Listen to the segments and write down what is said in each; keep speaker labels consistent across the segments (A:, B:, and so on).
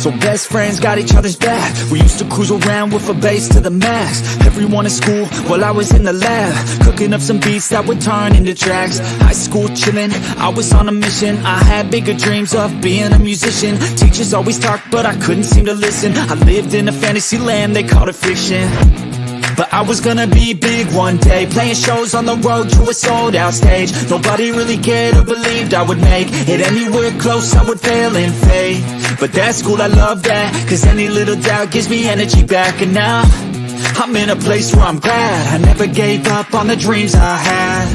A: So best friends got each other's back. We used to cruise around with a bass to the max. Everyone in school while I was in the lab, cooking up some beats that would turn into tracks. High school chillin', I was on a mission. I had bigger dreams of being a musician. Teachers always talked but I couldn't seem to listen. I lived in a fantasy land, they called it fiction. But I was gonna be big one day, playing shows on the road to a sold out stage. Nobody really cared or believed I would make it anywhere close, I would fail and fade. But that's cool, I love that, cause any little doubt gives me energy back. And now, I'm in a place where I'm glad I never gave up on the dreams I had.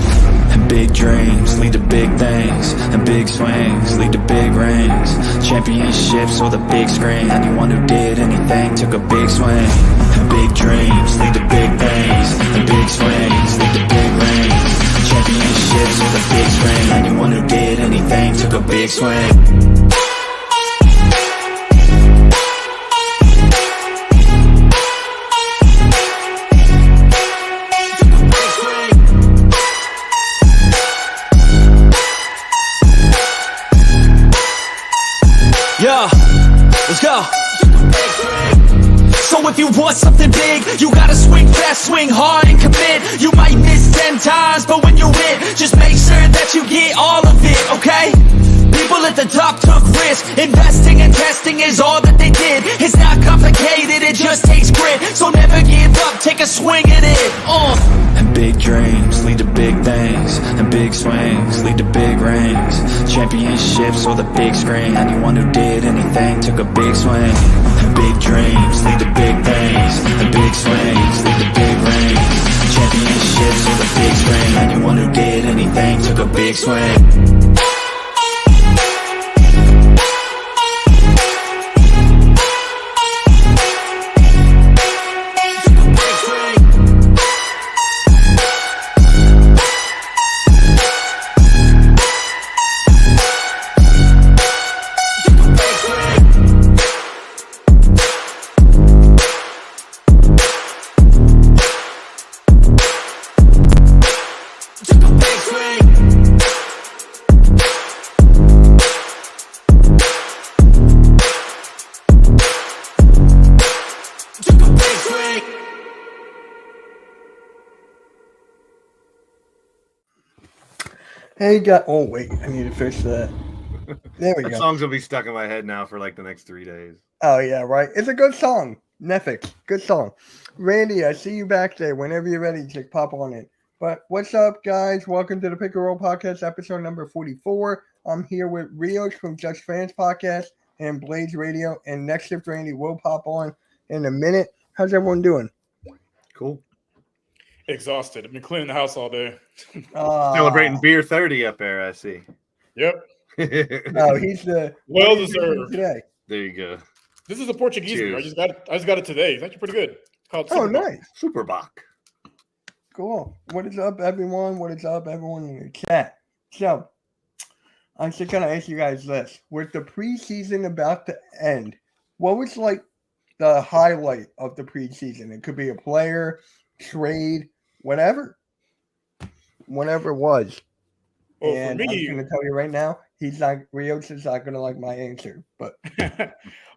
A: And big dreams lead to big things, and big swings lead to big rings. Championships or the big screen, anyone who did anything took a big swing. And big dreams lead to big things, and big swings lead to big rings. Championships or the big screen, anyone who did anything took a big swing. Yeah, let's go. So if you want something big, you gotta swing fast, swing hard and commit. You might miss 10 times, but when you hit, just make sure that you get all of it, okay? People at the top took risks. Investing and testing is all that they did. It's not complicated, it just takes grit. So never give up, take a swing at it. And big dreams lead to big things, and big swings lead to big rings. Championships or the big screen, anyone who did anything took a big swing. And big dreams lead to big things, and big swings lead to big rings. Championships or the big screen, anyone who did anything took a big swing.
B: Hey, guys. Oh, wait. I need to fix that. There we
C: That
B: go.
C: song's gonna be stuck in my head now for like the next 3 days.
B: Oh, yeah, right. It's a good song. Netflix. Good song. Randy, I see you back there. Whenever you're ready, just pop on in. But what's up, guys? Welcome to the Pick and Roll Podcast, episode number 44. I'm here with Rios from Just Fans Podcast and Blaze Radio. And Next Shift Randy will pop on in a minute. How's everyone doing?
C: Cool.
D: Exhausted. I've been cleaning the house all day.
C: Celebrating beer 30 up there, I see.
D: Yep.
B: No, he's the
D: Well deserved.
B: today.
C: There you go.
D: This is a Portuguese beer. I just got it today. It's actually pretty good. It's called
B: Oh,
D: Superbock.
B: nice.
C: Superbach.
B: Cool. What is up, everyone? What is up, everyone in the chat? So, I'm just going to ask you guys this. With the preseason about to end, what was like the highlight of the preseason? It could be a player, trade, whatever. Whatever it was.
D: Well,
B: And
D: for
B: I'm
D: me,
B: going to tell you right now, Rios is not going to like my answer. But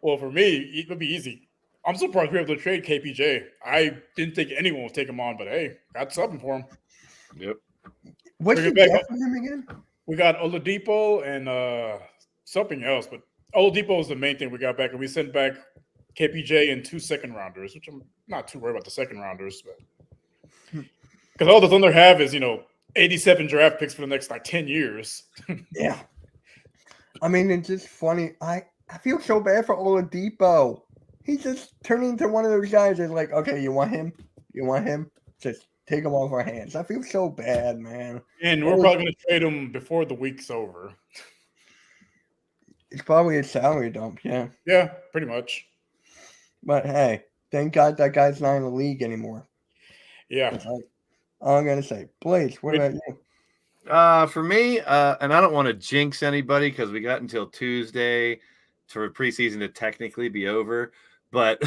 D: well, for me, it would be easy. I'm surprised we were able to trade KPJ. I didn't think anyone would take him on, but hey, got something for him.
C: Yep.
B: what's
D: Bring
B: the
D: it back
B: get from him again?
D: We got Oladipo and something else, but Oladipo is the main thing we got back, and we sent back KPJ and 2 second rounders, which I'm not too worried about the second rounders, but because all the Thunder have is 87 draft picks for the next like 10 years.
B: Yeah. I mean, it's just funny. I feel so bad for Oladipo. He's just turning into one of those guys that's like, okay, you want him? You want him? Just take him off our hands. I feel so bad, man.
D: And we're probably going to trade him before the week's over.
B: It's probably a salary dump, yeah.
D: Yeah, pretty much.
B: But hey, thank God that guy's not in the league anymore.
D: Yeah.
B: That's all I'm going to say. Blaze, what about you?
C: For me, and I don't want to jinx anybody because we got until Tuesday for preseason to technically be over, but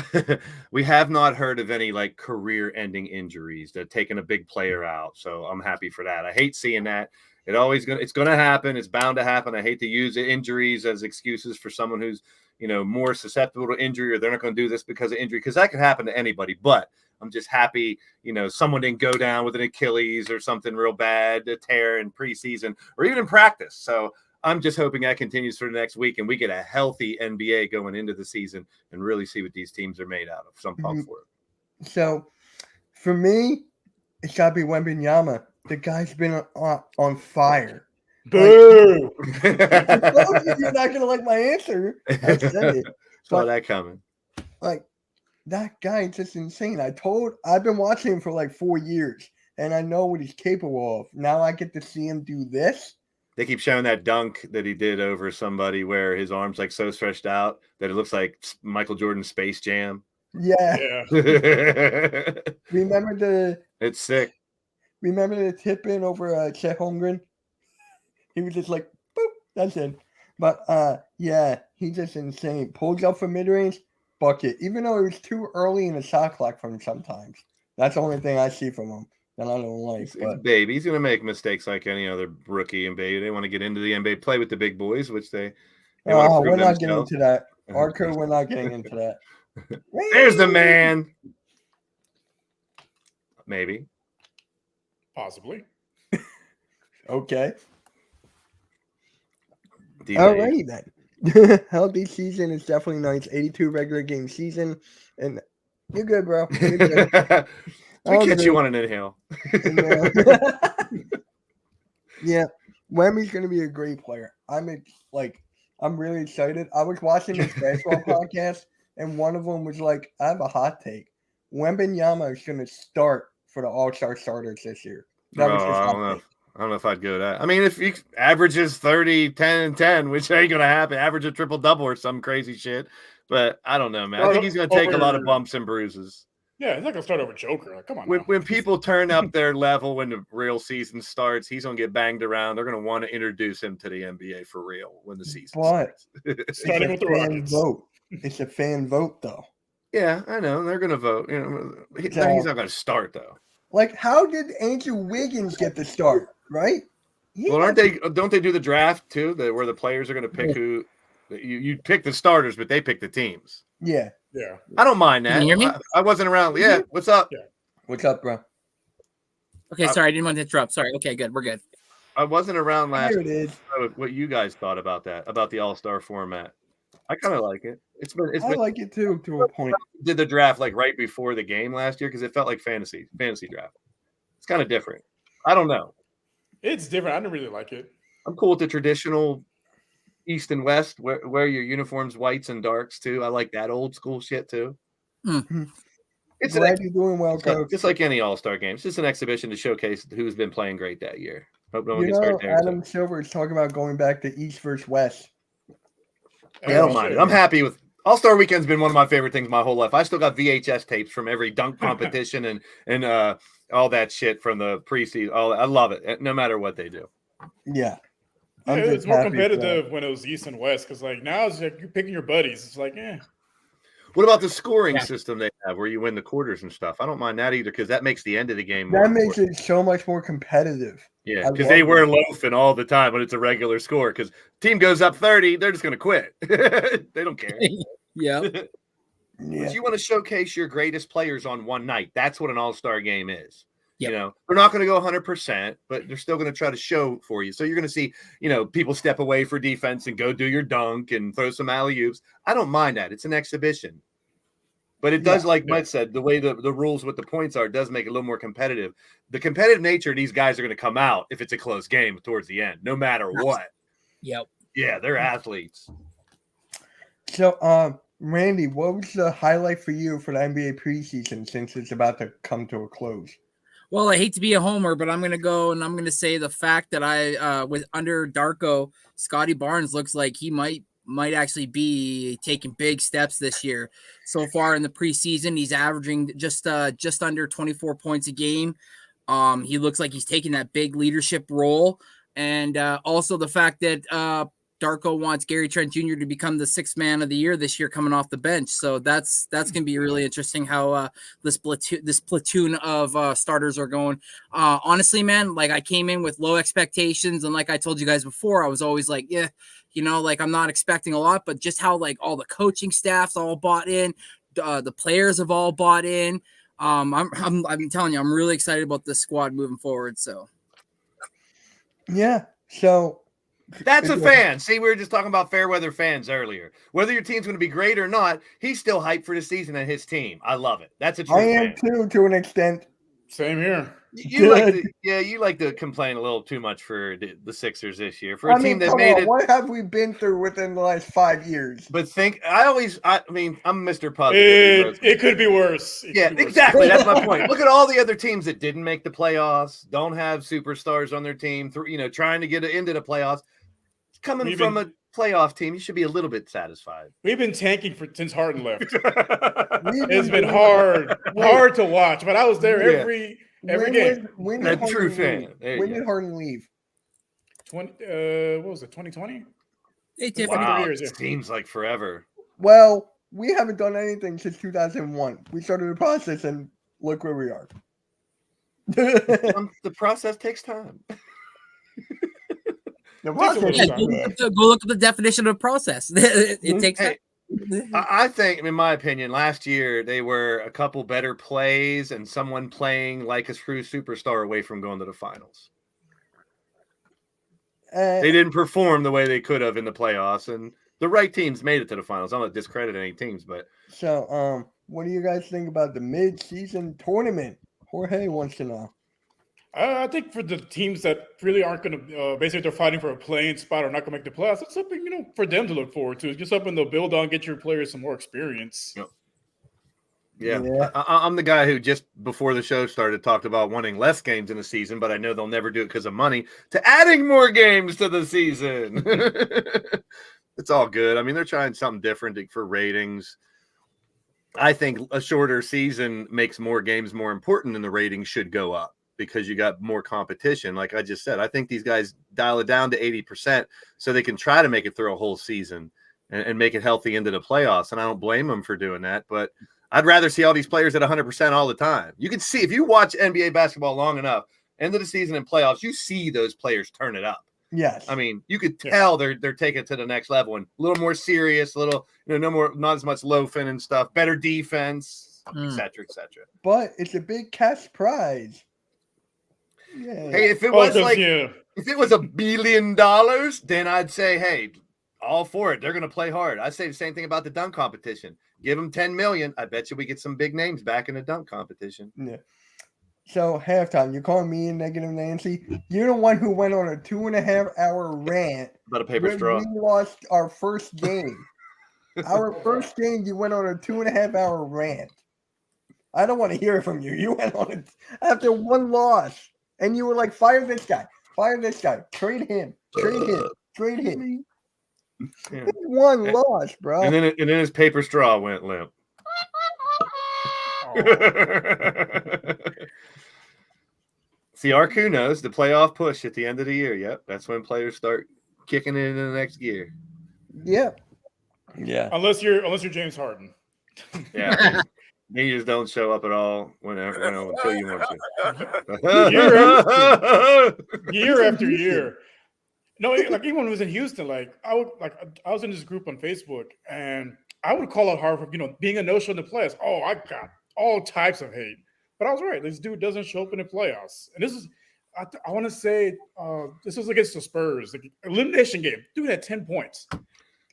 C: we have not heard of any like career-ending injuries that taking a big player out. So I'm happy for that. I hate seeing that. It's gonna happen. It's bound to happen. I hate to use injuries as excuses for someone who's more susceptible to injury, or they're not going to do this because of injury, because that can happen to anybody. But I'm just happy, someone didn't go down with an Achilles or something real bad, a tear in preseason or even in practice. So I'm just hoping that continues for the next week and we get a healthy NBA going into the season and really see what these teams are made out of. So I'm pumped for it.
B: So for me, it's got to be Wembanyama. The guy's been on fire.
D: Boo!
B: You're not going to like my answer. I said it.
C: Saw that coming.
B: Like, that guy is just insane. I've been watching him for like 4 years, and I know what he's capable of. Now I get to see him do this.
C: They keep showing that dunk that he did over somebody where his arm's like so stretched out that it looks like Michael Jordan's Space Jam.
B: Yeah.
C: It's sick.
B: Remember the tip in over Chet Holmgren? He was just like, boop, that's it. But yeah, he's just insane. Pulls up for mid-range, bucket. Even though it was too early in the shot clock for him sometimes. That's the only thing I see from him that I don't like.
C: He's baby. He's going to make mistakes like any other rookie and baby. They want to get into the NBA, play with the big boys, which they
B: we're not getting into that. Arco, we're not getting into that.
C: There's the man. Maybe.
D: Possibly.
B: Okay.
C: Alrighty
B: then. Healthy season is definitely nice. 82 regular game season. And you're good, bro. You're good.
C: We catch you on an inhale.
B: Yeah. Wemmy's going to be a great player. I'm really excited. I was watching this basketball podcast, and one of them was like, I have a hot take. Wembanyama is going to start for the All-Star starters this year.
C: I don't know if I'd go that. I mean, if he averages 30, 10, and 10, which ain't going to happen, average a triple-double or some crazy shit. But I don't know, man. I think he's going to take a lot of bumps and bruises.
D: Yeah, he's not going to start over Joker. Like, come on.
C: When people turn up their level when the real season starts, he's going to get banged around. They're going to want to introduce him to the NBA for real when the season starts.
D: Starting with the Rockets.
B: Vote. It's a fan vote, though.
C: Yeah, I know. They're going to vote. He's not going to start, though.
B: Like, how did Andrew Wiggins get the start, right?
C: Don't they do the draft, too, where the players are going to pick who – you pick the starters, but they pick the teams.
B: Yeah.
D: Yeah.
C: I don't mind that.
E: Can you hear me?
C: I wasn't around. Yeah. What's up?
D: Yeah.
B: What's up, bro?
E: Okay, sorry, I didn't want to interrupt. Sorry. Okay, good. We're good.
C: I wasn't around last
B: Here it is.
C: what you guys thought about that, about the All-Star format. I kind of like it.
B: I like it too, to a point.
C: Did the draft like right before the game last year because it felt like fantasy draft. It's kind of different. I don't know.
D: It's different. I don't really like it.
C: I'm cool with the traditional East and West, wear your uniforms, whites and darks too. I like that old school shit too.
B: Mm-hmm.
C: It's
B: glad you're doing well, coach.
C: Just like any All-Star game. It's just an exhibition to showcase who's been playing great that year. Hope no one gets hurt there.
B: Adam Silver is talking about going back to East versus West.
C: I don't mind it. I'm happy with All-Star Weekend's been one of my favorite things my whole life. I still got VHS tapes from every dunk competition and all that shit from the preseason. I love it, no matter what they do.
B: Yeah.
D: It's more competitive when it was East and West because like now it's like you're picking your buddies. It's like,
C: What about the scoring system they have where you win the quarters and stuff? I don't mind that either because that makes the end of the game more
B: makes it so much more competitive.
C: Yeah, because they were loafing all the time when it's a regular score. Because team goes up 30, they're just going to quit. They don't care.
E: Yeah.
C: But you want to showcase your greatest players on one night. That's what an all-star game is. Yep. They're not going to go 100%, but they're still going to try to show for you. So you're going to see, people step away for defense and go do your dunk and throw some alley-oops. I don't mind that. It's an exhibition. But it does, like Mike said, the way the rules with the points are does make it a little more competitive. The competitive nature of these guys are going to come out if it's a close game towards the end, no matter what.
E: Yep.
C: Yeah, they're athletes.
B: So, Randy, what was the highlight for you for the NBA preseason since it's about to come to a close?
E: Well, I hate to be a homer, but I'm going to go and I'm going to say the fact that with under Darko, Scotty Barnes looks like he might actually be taking big steps this year. So far in the preseason, he's averaging just under 24 points a game. He looks like he's taking that big leadership role. And also the fact that Darko wants Gary Trent Jr. to become the 6th man of the year this year coming off the bench. So that's going to be really interesting how this platoon of starters are going. Honestly, man, like I came in with low expectations. And like I told you guys before, I was always like, yeah, like I'm not expecting a lot, but just how like all the coaching staffs all bought in, the players have all bought in. I'm telling you, I'm really excited about this squad moving forward. So.
B: Yeah. So
C: that's a fan. See, we were just talking about fair weather fans earlier. Whether your team's going to be great or not, he's still hyped for the season and his team. I love it. That's a true fan.
B: I am too, to an extent.
D: Same here.
C: You like to complain a little too much for the Sixers this year. For a team that made it.
B: What have we been through within the last 5 years?
C: But I'm Mr. Pug.
D: It could be worse.
C: Exactly. That's my point. Look at all the other teams that didn't make the playoffs, don't have superstars on their team, trying to get into the playoffs. Coming from a playoff team, you should be a little bit satisfied.
D: We've been tanking since Harden left. It's been hard to watch, but I was there every game.
C: That's true fan.
B: When did Harden leave?
D: What was it? 2020?
C: Wow, it seems like forever.
B: Well, we haven't done anything since 2001. We started the process, and look where we are.
C: The process takes time.
E: Go look at the definition of process. It takes time.
C: I think, in my opinion, last year they were a couple better plays and someone playing like a true superstar away from going to the finals. They didn't perform the way they could have in the playoffs, and the right teams made it to the finals. I'm not discrediting any teams, but
B: so what do you guys think about the mid-season tournament? Jorge wants to know.
D: I think for the teams that really aren't going to, basically they're fighting for a playing spot or not going to make the playoffs, it's something, for them to look forward to. It's just something they'll build on, get your players some more experience.
C: Yeah. I'm the guy who just before the show started talked about wanting less games in the season, but I know they'll never do it because of money, to adding more games to the season. It's all good. I mean, they're trying something different for ratings. I think a shorter season makes more games more important, and the ratings should go up because you got more competition. Like I just said, I think these guys dial it down to 80% so they can try to make it through a whole season and make it healthy into the playoffs. And I don't blame them for doing that, but I'd rather see all these players at 100% all the time. You can see, if you watch NBA basketball long enough, end of the season and playoffs, you see those players turn it up.
B: Yes.
C: I mean, you could tell they're taking it to the next level and a little more serious, not as much loafing and stuff, better defense, et cetera, et cetera.
B: But it's a big cash prize. Yeah.
C: Hey, if it was $1 billion, then I'd say, hey, all for it. They're going to play hard. I'd say the same thing about the dunk competition. Give them 10 million. I bet you we get some big names back in the dunk competition.
B: Yeah. So halftime, you're calling me a negative Nancy. You're the one who went on a 2.5-hour rant
C: about a paper straw.
B: We lost our first game. Our first game, you went on a 2.5-hour rant. I don't want to hear from you. You went on it after one loss. And you were like, fire this guy, trade him.
C: Yeah.
B: One loss, bro.
C: And then his paper straw went limp. See, Arku knows the playoff push at the end of the year. Yep, that's when players start kicking it into the next gear.
B: Yeah.
D: Unless you're James Harden.
C: Yeah. Then you just don't show up at all until you want
D: to. Year after year. No, like even when I was in Houston, I was in this group on Facebook, and I would call out Harden for being a no-show in the playoffs. Oh, I got all types of hate, but I was right. This dude doesn't show up in the playoffs, and this is I want to say this was against the Spurs, the elimination game. Dude had 10 points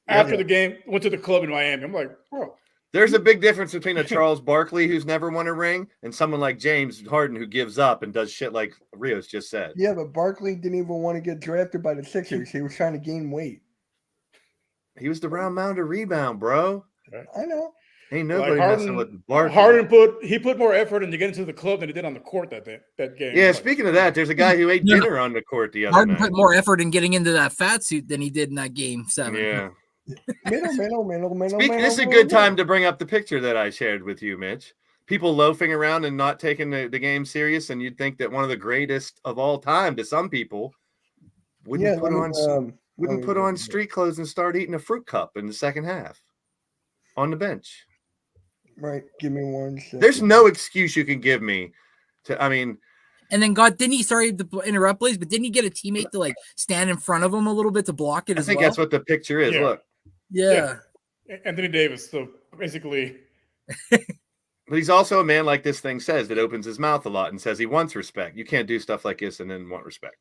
D: after the game. Went to the club in Miami. I'm like, bro.
C: There's a big difference between a Charles Barkley who's never won a ring and someone like James Harden who gives up and does shit like Rios just said.
B: Yeah, but Barkley didn't even want to get drafted by the Sixers. He was trying to gain weight.
C: He was the round mound rebound, bro.
B: I know.
C: Ain't nobody messing with Barkley.
D: Harden put more effort into getting to the club than he did on the court that game.
C: Yeah, speaking of that, there's a guy who ate dinner on the court the other
E: Harden
C: night.
E: put more effort in getting into that fat suit than he did in that game 7.
C: Yeah.
B: Middle.
C: This is a good time to bring up the picture that I shared with you, Mitch. People loafing around and not taking the game serious, and you'd think that one of the greatest of all time to some people wouldn't put on Wouldn't put on street clothes and start eating a fruit cup in the second half on the bench.
B: Right. Give me 1 second.
C: There's no excuse you can give me to, I mean,
E: And then didn't he, sorry to interrupt, please, but didn't he get a teammate to like stand in front of him a little bit to block it
C: I
E: as
C: think
E: well?
C: that's what the picture is.
D: Yeah.
C: Look,
E: Yeah.
D: Anthony Davis. So basically,
C: but he's also a man, like this thing says, that opens his mouth a lot and says he wants respect. You can't do stuff like this and then want respect.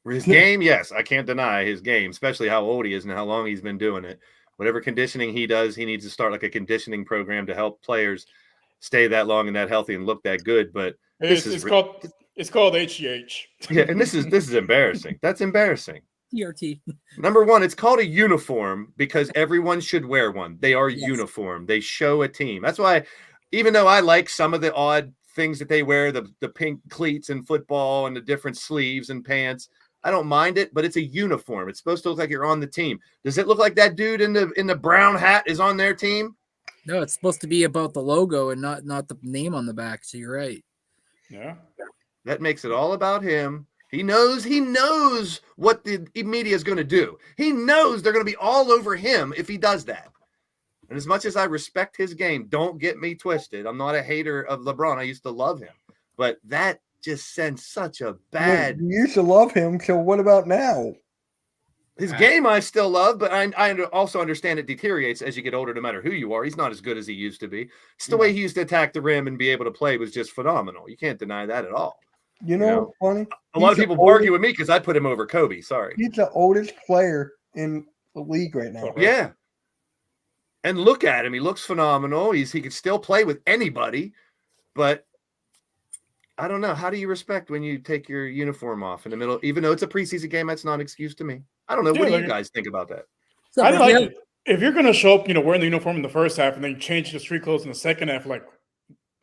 C: His game, yes, I can't deny his game, especially how old he is and how long he's been doing it. Whatever conditioning he does, he needs to start like a conditioning program to help players stay that long and that healthy and look that good. But
D: it's called HGH.
C: Yeah, and this is embarrassing. That's embarrassing.
E: TRT.
C: Number one, it's called a uniform because everyone should wear one. They are
E: Yes.
C: uniform. They show a team. That's why, even though I like some of the odd things that they wear, the pink cleats in football and the different sleeves and pants, I don't mind it, but it's a uniform. It's supposed to look like you're on the team. Does it look like that dude in the brown hat is on their team?
E: No, it's supposed to be about the logo and not the name on the back. So you're right.
D: Yeah.
C: That makes it all about him. He knows what the media is going to do. He knows they're going to be all over him if he does that. And as much as I respect his game, don't get me twisted. I'm not a hater of LeBron. I used to love him. But that just sends such a bad...
B: You used to love him, so what about now?
C: His game I still love, but I also understand it deteriorates as you get older no matter who you are. He's not as good as he used to be. It's the way he used to attack the rim and be able to play was just phenomenal. You can't deny that at all.
B: You know what's funny?
C: A lot of people argue with me because I put him over Kobe. Sorry.
B: He's the oldest player in the league right now.
C: Yeah. And look at him. He looks phenomenal. He could still play with anybody, but I don't know. How do you respect when you take your uniform off in the middle? Even though it's a preseason game, that's not an excuse to me. I don't know. What do you guys think about that?
E: So,
D: I like it. If you're going to show up, wearing the uniform in the first half and then change to street clothes in the second half, like,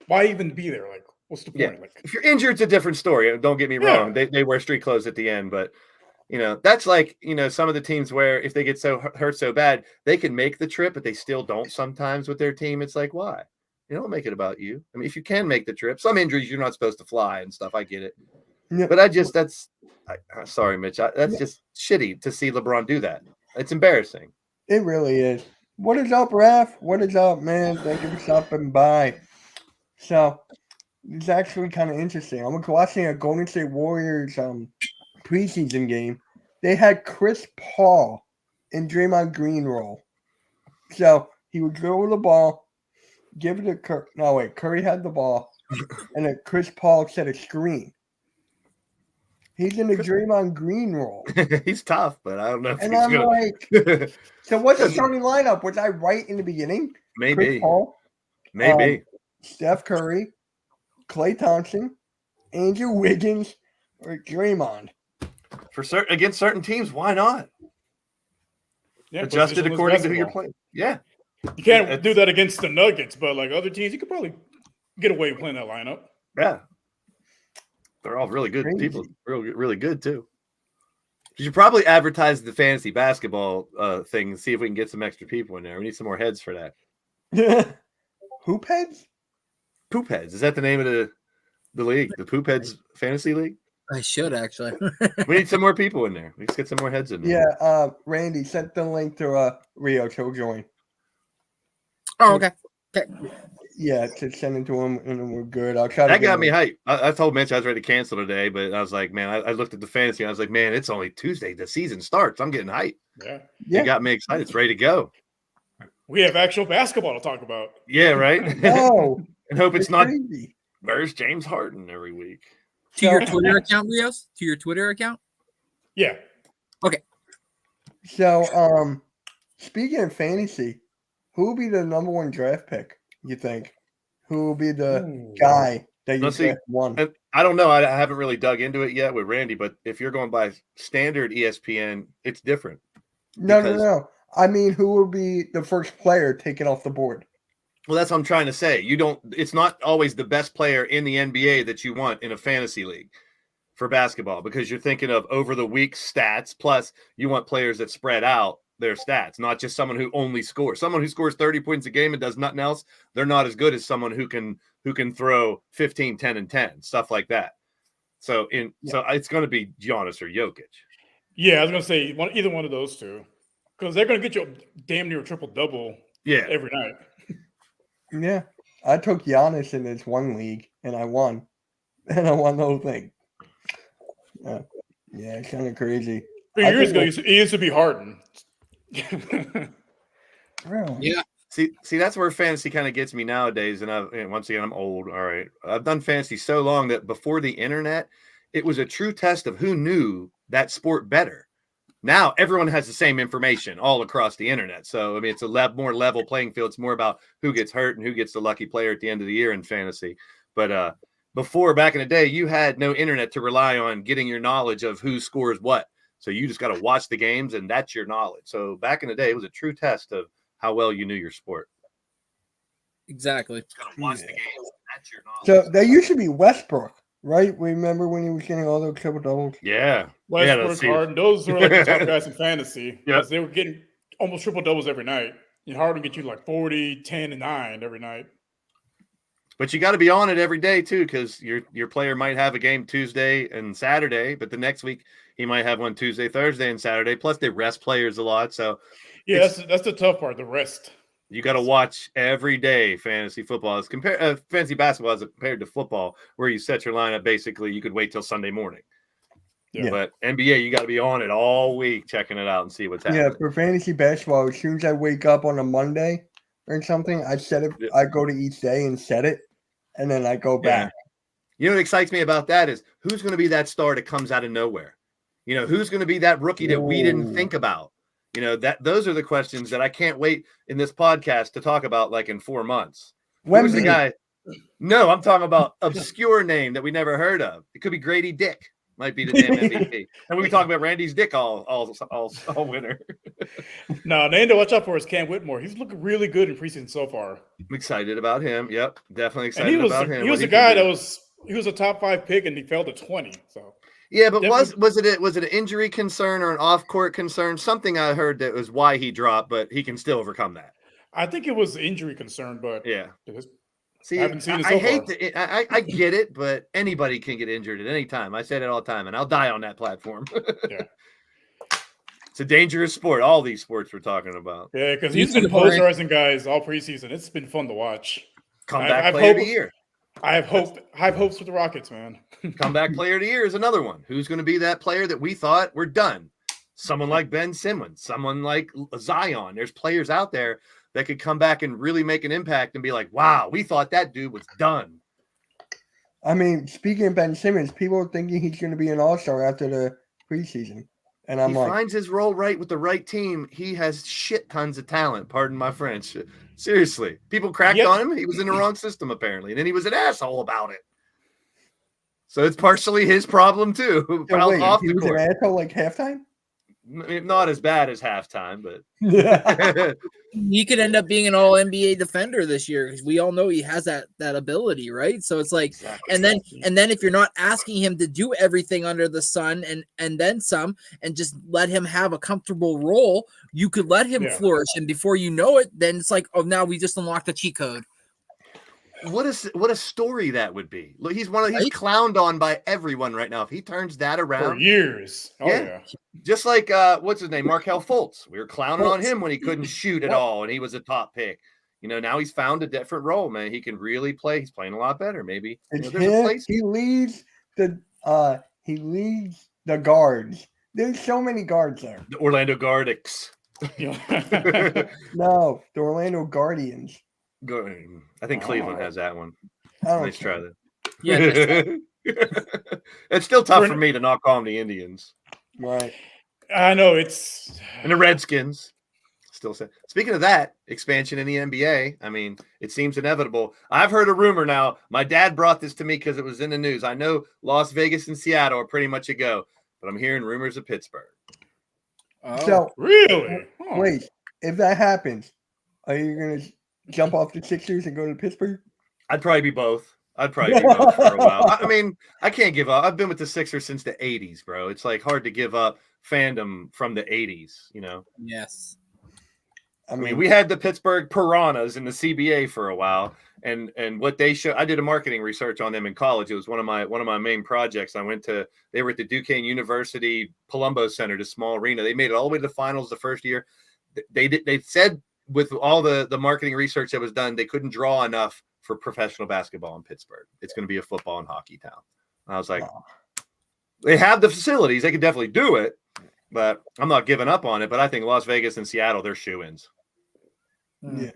D: why even be there? Like, what's the point?
C: Yeah.
D: Like,
C: if you're injured, it's a different story. Don't get me wrong. They wear street clothes at the end, but that's like, some of the teams where if they get so hurt so bad, they can make the trip, but they still don't sometimes with their team. It's like, why? You don't make it about you. I mean, if you can make the trip, some injuries, you're not supposed to fly and stuff. I get it.
B: Yeah.
C: But sorry, Mitch. That's just shitty to see LeBron do that. It's embarrassing.
B: It really is. What is up, Raph? What is up, man? Thank you for stopping by. So, it's actually kind of interesting. I'm watching a Golden State Warriors preseason game. They had Chris Paul and Draymond Green role. So, he would go with the ball, give it to Curry. No, wait. Curry had the ball, and then Chris Paul set a screen. He's in the Draymond Green role.
C: He's tough, but I don't know if
B: And
C: he's
B: I'm
C: good.
B: like, so what's the starting lineup? Was I right in the beginning?
C: Maybe.
B: Chris Paul,
C: Maybe.
B: Steph Curry, Klay Thompson, Andrew Wiggins, or Draymond.
C: Against certain teams, why not?
D: yeah,
C: Adjusted
D: positionless
C: according to who you're
D: basketball.
C: playing. Yeah.
D: You can't do that against the Nuggets, but like other teams, you could probably get away with playing that lineup.
C: Yeah. They're all really good
B: Crazy.
C: people. Really good, too. You should probably advertise the fantasy basketball thing and see if we can get some extra people in there. We need some more heads for that.
B: Hoop heads?
C: Poop Heads. Is that the name of the league? The Poop Heads Fantasy League?
E: I should actually.
C: We need some more people in there. Let's get some more heads in there.
B: Yeah, Randy sent the link to Rio to join.
E: Oh, okay.
B: Yeah, to send it to him, and then we're good. I'll try to
C: That
B: get
C: got
B: him.
C: me hyped. I told Mitch I was ready to cancel today, but I was like, man, I looked at the fantasy. And I was like, man, it's only Tuesday. The season starts. I'm getting hyped.
D: Yeah.
B: Yeah.
C: It got me excited. It's ready to go.
D: We have actual basketball to talk about.
C: Yeah, right?
B: No,
C: And hope it's not
B: crazy.
C: where's James Harden every week.
E: To your Twitter account, Rios? To your Twitter account?
D: Yeah.
B: So, speaking of fantasy, who will be the number one draft pick, you think? Who will be the guy that you
C: Let's see.
B: draft one?
C: And I don't know. I haven't really dug into it yet with Randy, but if you're going by standard ESPN, it's different.
B: No. I mean, who will be the first player taken off the board?
C: Well, that's what I'm trying to say. It's not always the best player in the NBA that you want in a fantasy league for basketball because you're thinking of over the week stats. Plus, you want players that spread out their stats, not just someone who only scores. Someone who scores 30 points a game and does nothing else, they're not as good as someone who can throw 15, 10, and 10, stuff like that. So it's going to be Giannis or Jokic.
D: Yeah, I was gonna say either one of those two, because they're gonna get you damn near a triple double.
C: Yeah.
D: Every night.
B: Yeah, I took Giannis in this one league and I won, and I won the whole thing. Yeah, it's kind of crazy.
D: 3 years ago, it used to be Harden.
B: Really?
E: Yeah.
C: See, that's where fantasy kind of gets me nowadays. And once again, I'm old. All right. I've done fantasy so long that before the internet, it was a true test of who knew that sport better. Now everyone has the same information all across the internet. So, I mean, it's a more level playing field. It's more about who gets hurt and who gets the lucky player at the end of the year in fantasy. But before, back in the day, you had no internet to rely on getting your knowledge of who scores what. So you just got to watch the games, and that's your knowledge. So back in the day, it was a true test of how well you knew your sport.
E: Exactly.
C: Just got to watch the games, and that's your knowledge.
B: So there used to be Westbrook, right? Remember when he was getting all those triple doubles?
C: Yeah.
D: Westbrook, Harden, those were like the top guys in fantasy.
C: Yeah.
D: They were getting almost triple doubles every night. And Harden get you like 40, 10, and 9 every night.
C: But you got to be on it every day too, because your player might have a game Tuesday and Saturday, but the next week he might have one Tuesday, Thursday, and Saturday. Plus they rest players a lot, so
D: yeah, that's the tough part, the rest.
C: You got to watch every day fantasy football. As fantasy basketball as compared to football, where you set your lineup. Basically, you could wait till Sunday morning.
D: Yeah.
C: But NBA, you got to be on it all week, checking it out and see what's happening.
B: Yeah, for fantasy basketball, as soon as I wake up on a Monday or something, I set it. I go to each day and set it, and then I go back.
C: You know what excites me about that is who's going to be that star that comes out of nowhere. You know, who's going to be that rookie that we didn't think about. You know, those are the questions that I can't wait in this podcast to talk about like in 4 months. Who's the guy? No, I'm talking about obscure name that we never heard of. It could be Grady Dick. Might be the damn MVP. And we talk about Randy's dick all winter.
D: No, the name to watch out for is Cam Whitmore. He's looking really good in preseason so far.
C: I'm excited about him. Yep, definitely excited about him.
D: He was a guy that he was a top 5 pick and he fell to 20. So
C: yeah, but was it an injury concern or an off-court concern? Something I heard that was why he dropped, but he can still overcome that.
D: I think it was injury concern, but
C: yeah.
D: See, I haven't seen it
C: I hate I get it, but anybody can get injured at any time. I say it all the time, and I'll die on that platform.
D: Yeah.
C: It's a dangerous sport. All these sports we're talking about.
D: Yeah, because he's been polarizing guys all preseason. It's been fun to watch.
C: Comeback player of the year.
D: I have hopes for the Rockets, man.
C: Comeback player of the year is another one. Who's going to be that player that we thought were done? Someone like Ben Simmons, someone like Zion. There's players out there that could come back and really make an impact and be like, wow, we thought that dude was done.
B: I mean, speaking of Ben Simmons, people are thinking he's going to be an all-star after the preseason. And I'm like,
C: finds his role right with the right team. He has shit tons of talent. Pardon my French. Seriously. People cracked on him. He was in the wrong system, apparently. And then he was an asshole about it. So it's partially his problem, too.
B: He was an asshole like halftime?
C: Not as bad as halftime, but
E: he could end up being an all NBA defender this year because we all know he has that ability, right? So it's like, and then if you're not asking him to do everything under the sun and then some, and just let him have a comfortable role, you could let him flourish, and before you know it, then it's like, oh, now we just unlocked the cheat code.
C: What a story that would be. Look, he's clowned on by everyone right now. If he turns that around
D: for years,
C: just like what's his name, Markelle Fultz. We were clowning on him when he couldn't shoot at all, and he was a top pick. You know, now he's found a different role, man. He can really play. He's playing a lot better. Maybe
B: there's a place. He leads the guards. There's so many guards there.
C: The Orlando Guardics.
B: No, the Orlando Guardians.
C: I think Cleveland has that one.
B: Let's
C: try that.
E: Yeah,
C: it's still tough for me to not call them the Indians.
B: Right.
D: I know it's
C: and the Redskins. Still say. Speaking of that expansion in the NBA, I mean, it seems inevitable. I've heard a rumor now. My dad brought this to me because it was in the news. I know Las Vegas and Seattle are pretty much a go, but I'm hearing rumors of Pittsburgh.
B: So
D: really,
B: wait. If that happens, are you going to jump off the Sixers and go to Pittsburgh?
C: I'd probably be both. I'd probably be both for a while. I mean, I can't give up. I've been with the Sixers since the 80s, bro. It's like hard to give up fandom from the 80s, you know?
E: Yes.
C: I mean, we had the Pittsburgh Piranhas in the CBA for a while, and what they show. I did a marketing research on them in college. It was one of my main projects. They were at the Duquesne University Palumbo Center, the small arena. They made it all the way to the finals the first year. They said with all the marketing research that was done, they couldn't draw enough for professional basketball in Pittsburgh. It's going to be a football and hockey town. And I was like, they have the facilities. They could definitely do it, but I'm not giving up on it. But I think Las Vegas and Seattle, they're shoo-ins.
B: Yeah.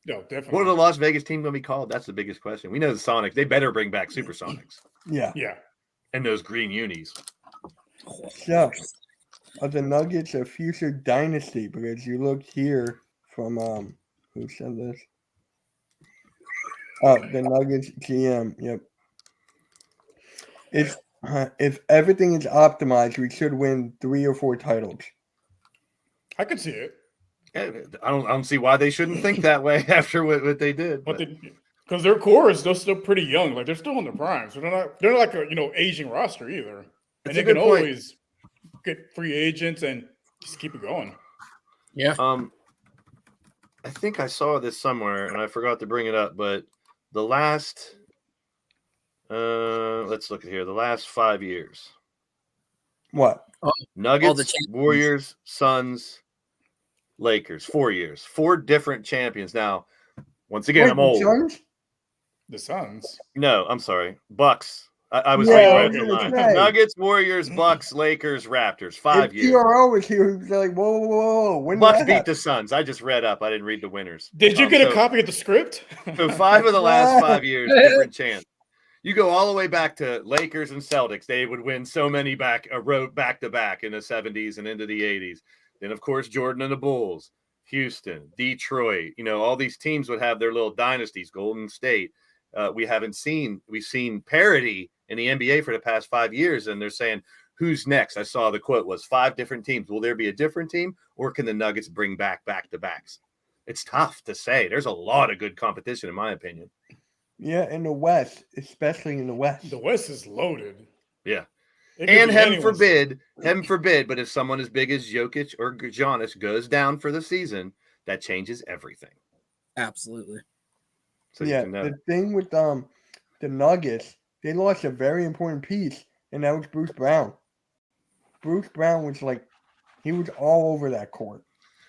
D: No, definitely.
C: What are the Las Vegas team going to be called? That's the biggest question. We know the Sonics. They better bring back Supersonics.
B: Yeah.
D: Yeah.
C: And those green unis.
B: So, are the Nuggets a future dynasty? Because you look here from who said this? Oh, the Nuggets GM. Yep. If everything is optimized, we should win 3 or 4 titles.
D: I could see it.
C: I don't see why they shouldn't think that way after what they did.
D: Because their core is still pretty young. Like they're still in their prime, so they're not like a aging roster either. And they can always get free agents and just keep it going.
E: Yeah.
C: I think I saw this somewhere and I forgot to bring it up, but the last let's look at here. The last 5 years.
B: What?
C: Nuggets, Warriors, Suns, Lakers. 4 years. 4 different champions. Now, once again, I'm old.
B: Suns?
D: The Suns.
C: No, I'm sorry. Bucks. I was
B: Yeah,
C: thinking right in line. Nuggets, Warriors, Bucks, Lakers, Raptors. 5 years.
B: PRO was here. He was like, whoa. When
C: Bucks beat the Suns. I just read up. I didn't read the winners.
D: Did you get a copy of the script?
C: So 5 of the last 5 years, different chance. You go all the way back to Lakers and Celtics. They would win so many back to back in the 70s and into the 80s. Then, of course, Jordan and the Bulls, Houston, Detroit. All these teams would have their little dynasties. Golden State. We've seen parity in the NBA for the past 5 years, and they're saying, who's next? I saw the quote was 5 different teams. Will there be a different team, or can the Nuggets bring back to backs? It's tough to say. There's a lot of good competition, in my opinion.
B: Yeah, in the West, especially in the West.
D: The West is loaded.
C: Yeah. And heaven forbid, but if someone as big as Jokic or Giannis goes down for the season, that changes everything.
E: Absolutely.
C: So
B: yeah, the thing with the Nuggets, they lost a very important piece, and that was Bruce Brown. Bruce Brown was he was all over that court.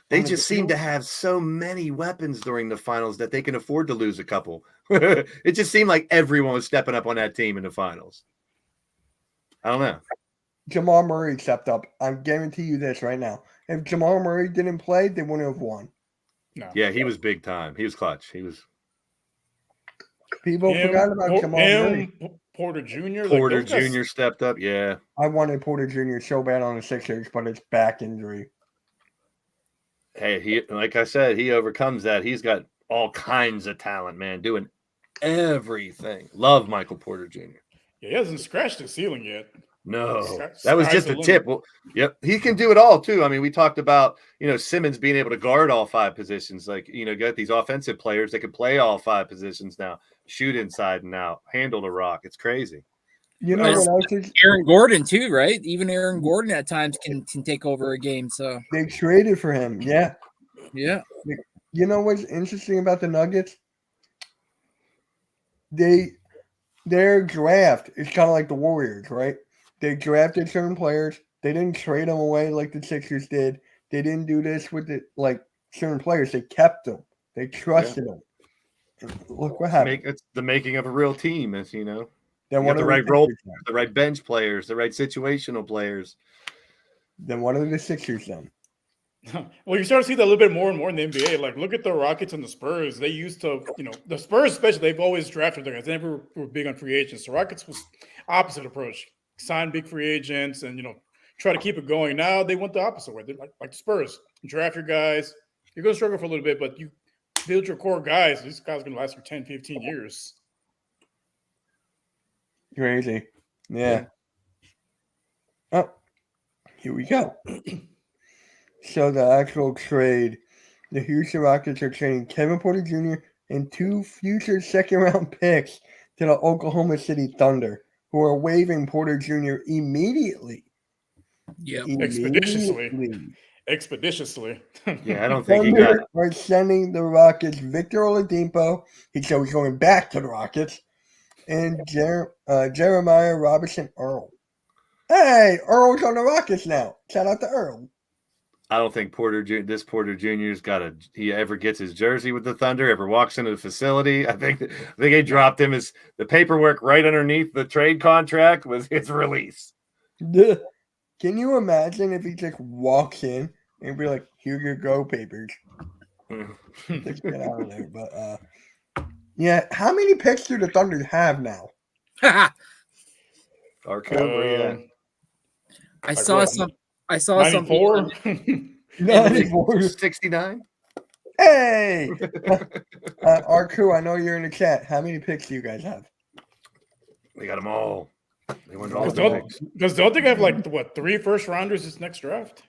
C: They just seem to have so many weapons during the finals that they can afford to lose a couple. It just seemed like everyone was stepping up on that team in the finals. I don't know.
B: Jamal Murray stepped up. I guarantee you this right now. If Jamal Murray didn't play, they wouldn't have won.
D: No.
C: Yeah, he was big time. He was clutch. He was.
B: People forgot about Jamal Murray.
D: Porter Jr.
C: Porter Jr. stepped up. Yeah.
B: I wanted Porter Jr. so bad on the Sixers, but it's back injury.
C: Hey, like I said, he overcomes that. He's got all kinds of talent, man, doing everything. Love Michael Porter Jr.
D: Yeah, he hasn't scratched the ceiling yet.
C: No, that was just a tip. Well, yep, he can do it all too. I mean, we talked about Simmons being able to guard all 5 positions. Got these offensive players that can play all 5 positions now, shoot inside and out, handle the rock. It's crazy.
E: Aaron Gordon too, right? Even Aaron Gordon at times can take over a game. So
B: they traded for him. Yeah.
E: Yeah.
B: You know what's interesting about the Nuggets? Their draft is kind of like the Warriors, right? They drafted certain players. They didn't trade them away like the Sixers did. They didn't do this with certain players. They kept them. They trusted them. And look what happened.
C: It's the making of a real team, as you know.
B: Then
C: the right role, the right bench players, the right situational players.
B: Then what are the Sixers then?
D: Well, you start to see that a little bit more and more in the NBA. Like, look at the Rockets and the Spurs. They used to, the Spurs especially, they've always drafted their guys. They never were big on free agents. The Rockets was opposite approach. Sign big free agents and, try to keep it going. Now they went the opposite way. They're like the Spurs. Draft your guys. You're going to struggle for a little bit, but you build your core guys. These guys are going to last for 10, 15 years.
B: Crazy. Yeah. Oh, here we go. So the actual trade, the Houston Rockets are trading Kevin Porter Jr. and 2 future second-round picks to the Oklahoma City Thunder, who are waiving Porter Jr. immediately.
E: Yeah,
D: expeditiously. expeditiously.
C: Yeah, I don't think he got.
B: Thunder are sending the Rockets Victor Oladipo. He said he's going back to the Rockets. And Jeremiah Robinson Earl. Hey, Earl's on the Rockets now. Shout out to Earl.
C: I don't think this Porter Jr.'s he ever gets his jersey with the Thunder, ever walks into the facility. I think they dropped him as the paperwork right underneath the trade contract was his release.
B: Can you imagine if he just walks in and be like, "Here you go, papers." Just get out of there. But yeah, how many picks do the Thunder have now?
C: Our cover,
E: I saw some. I saw
D: 94?
E: something.
B: 94.
C: 69.
B: Hey, our crew. I know you're in the chat. How many picks do you guys have?
C: They got them all. They went all
D: Does
C: the picks.
D: Celtic have like what 3 first rounders this next draft?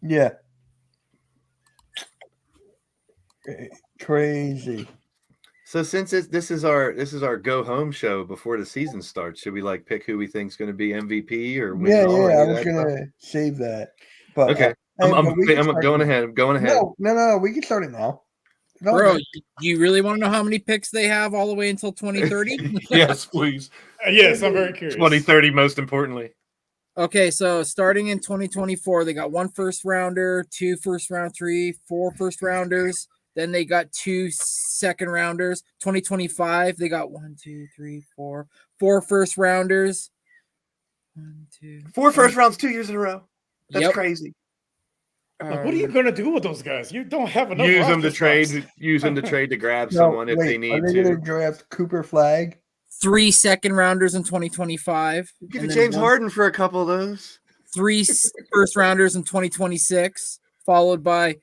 B: Yeah. Crazy.
C: So since this is our go home show before the season starts, should we like pick who we think is going to be MVP or win?
B: Yeah,
C: it all,
B: I
C: or
B: was
C: that
B: gonna
C: stuff?
B: save that. But
C: Okay, I'm going ahead. I'm going ahead.
B: No, we can start it now. No,
E: Bro, do you really want to know how many picks they have all the way until 2030?
C: Yes, please.
D: Yes, I'm very curious.
C: 2030, most importantly.
E: Okay, so starting in 2024, they got 1 first rounder, 2 first round, 3, 4 first rounders. Then they got 2 second rounders. 2025, they got 1, 2, 3, 4 first rounders. 1, 2,
C: 4 first rounds 2 years in a row. That's
E: Yep.
C: crazy.
D: Like, what are you gonna do with those guys? You don't have enough.
C: Use them to
D: roster
C: trade.
D: spots.
C: Use them to trade to grab
B: no,
C: someone if
B: wait,
C: they need
B: are they gonna
C: to.
B: draft Cooper Flag?
E: 3 second rounders in 2025.
C: Give
E: and
C: it
E: then
C: James Harden for a couple of those.
E: 3 first rounders in 2026, followed by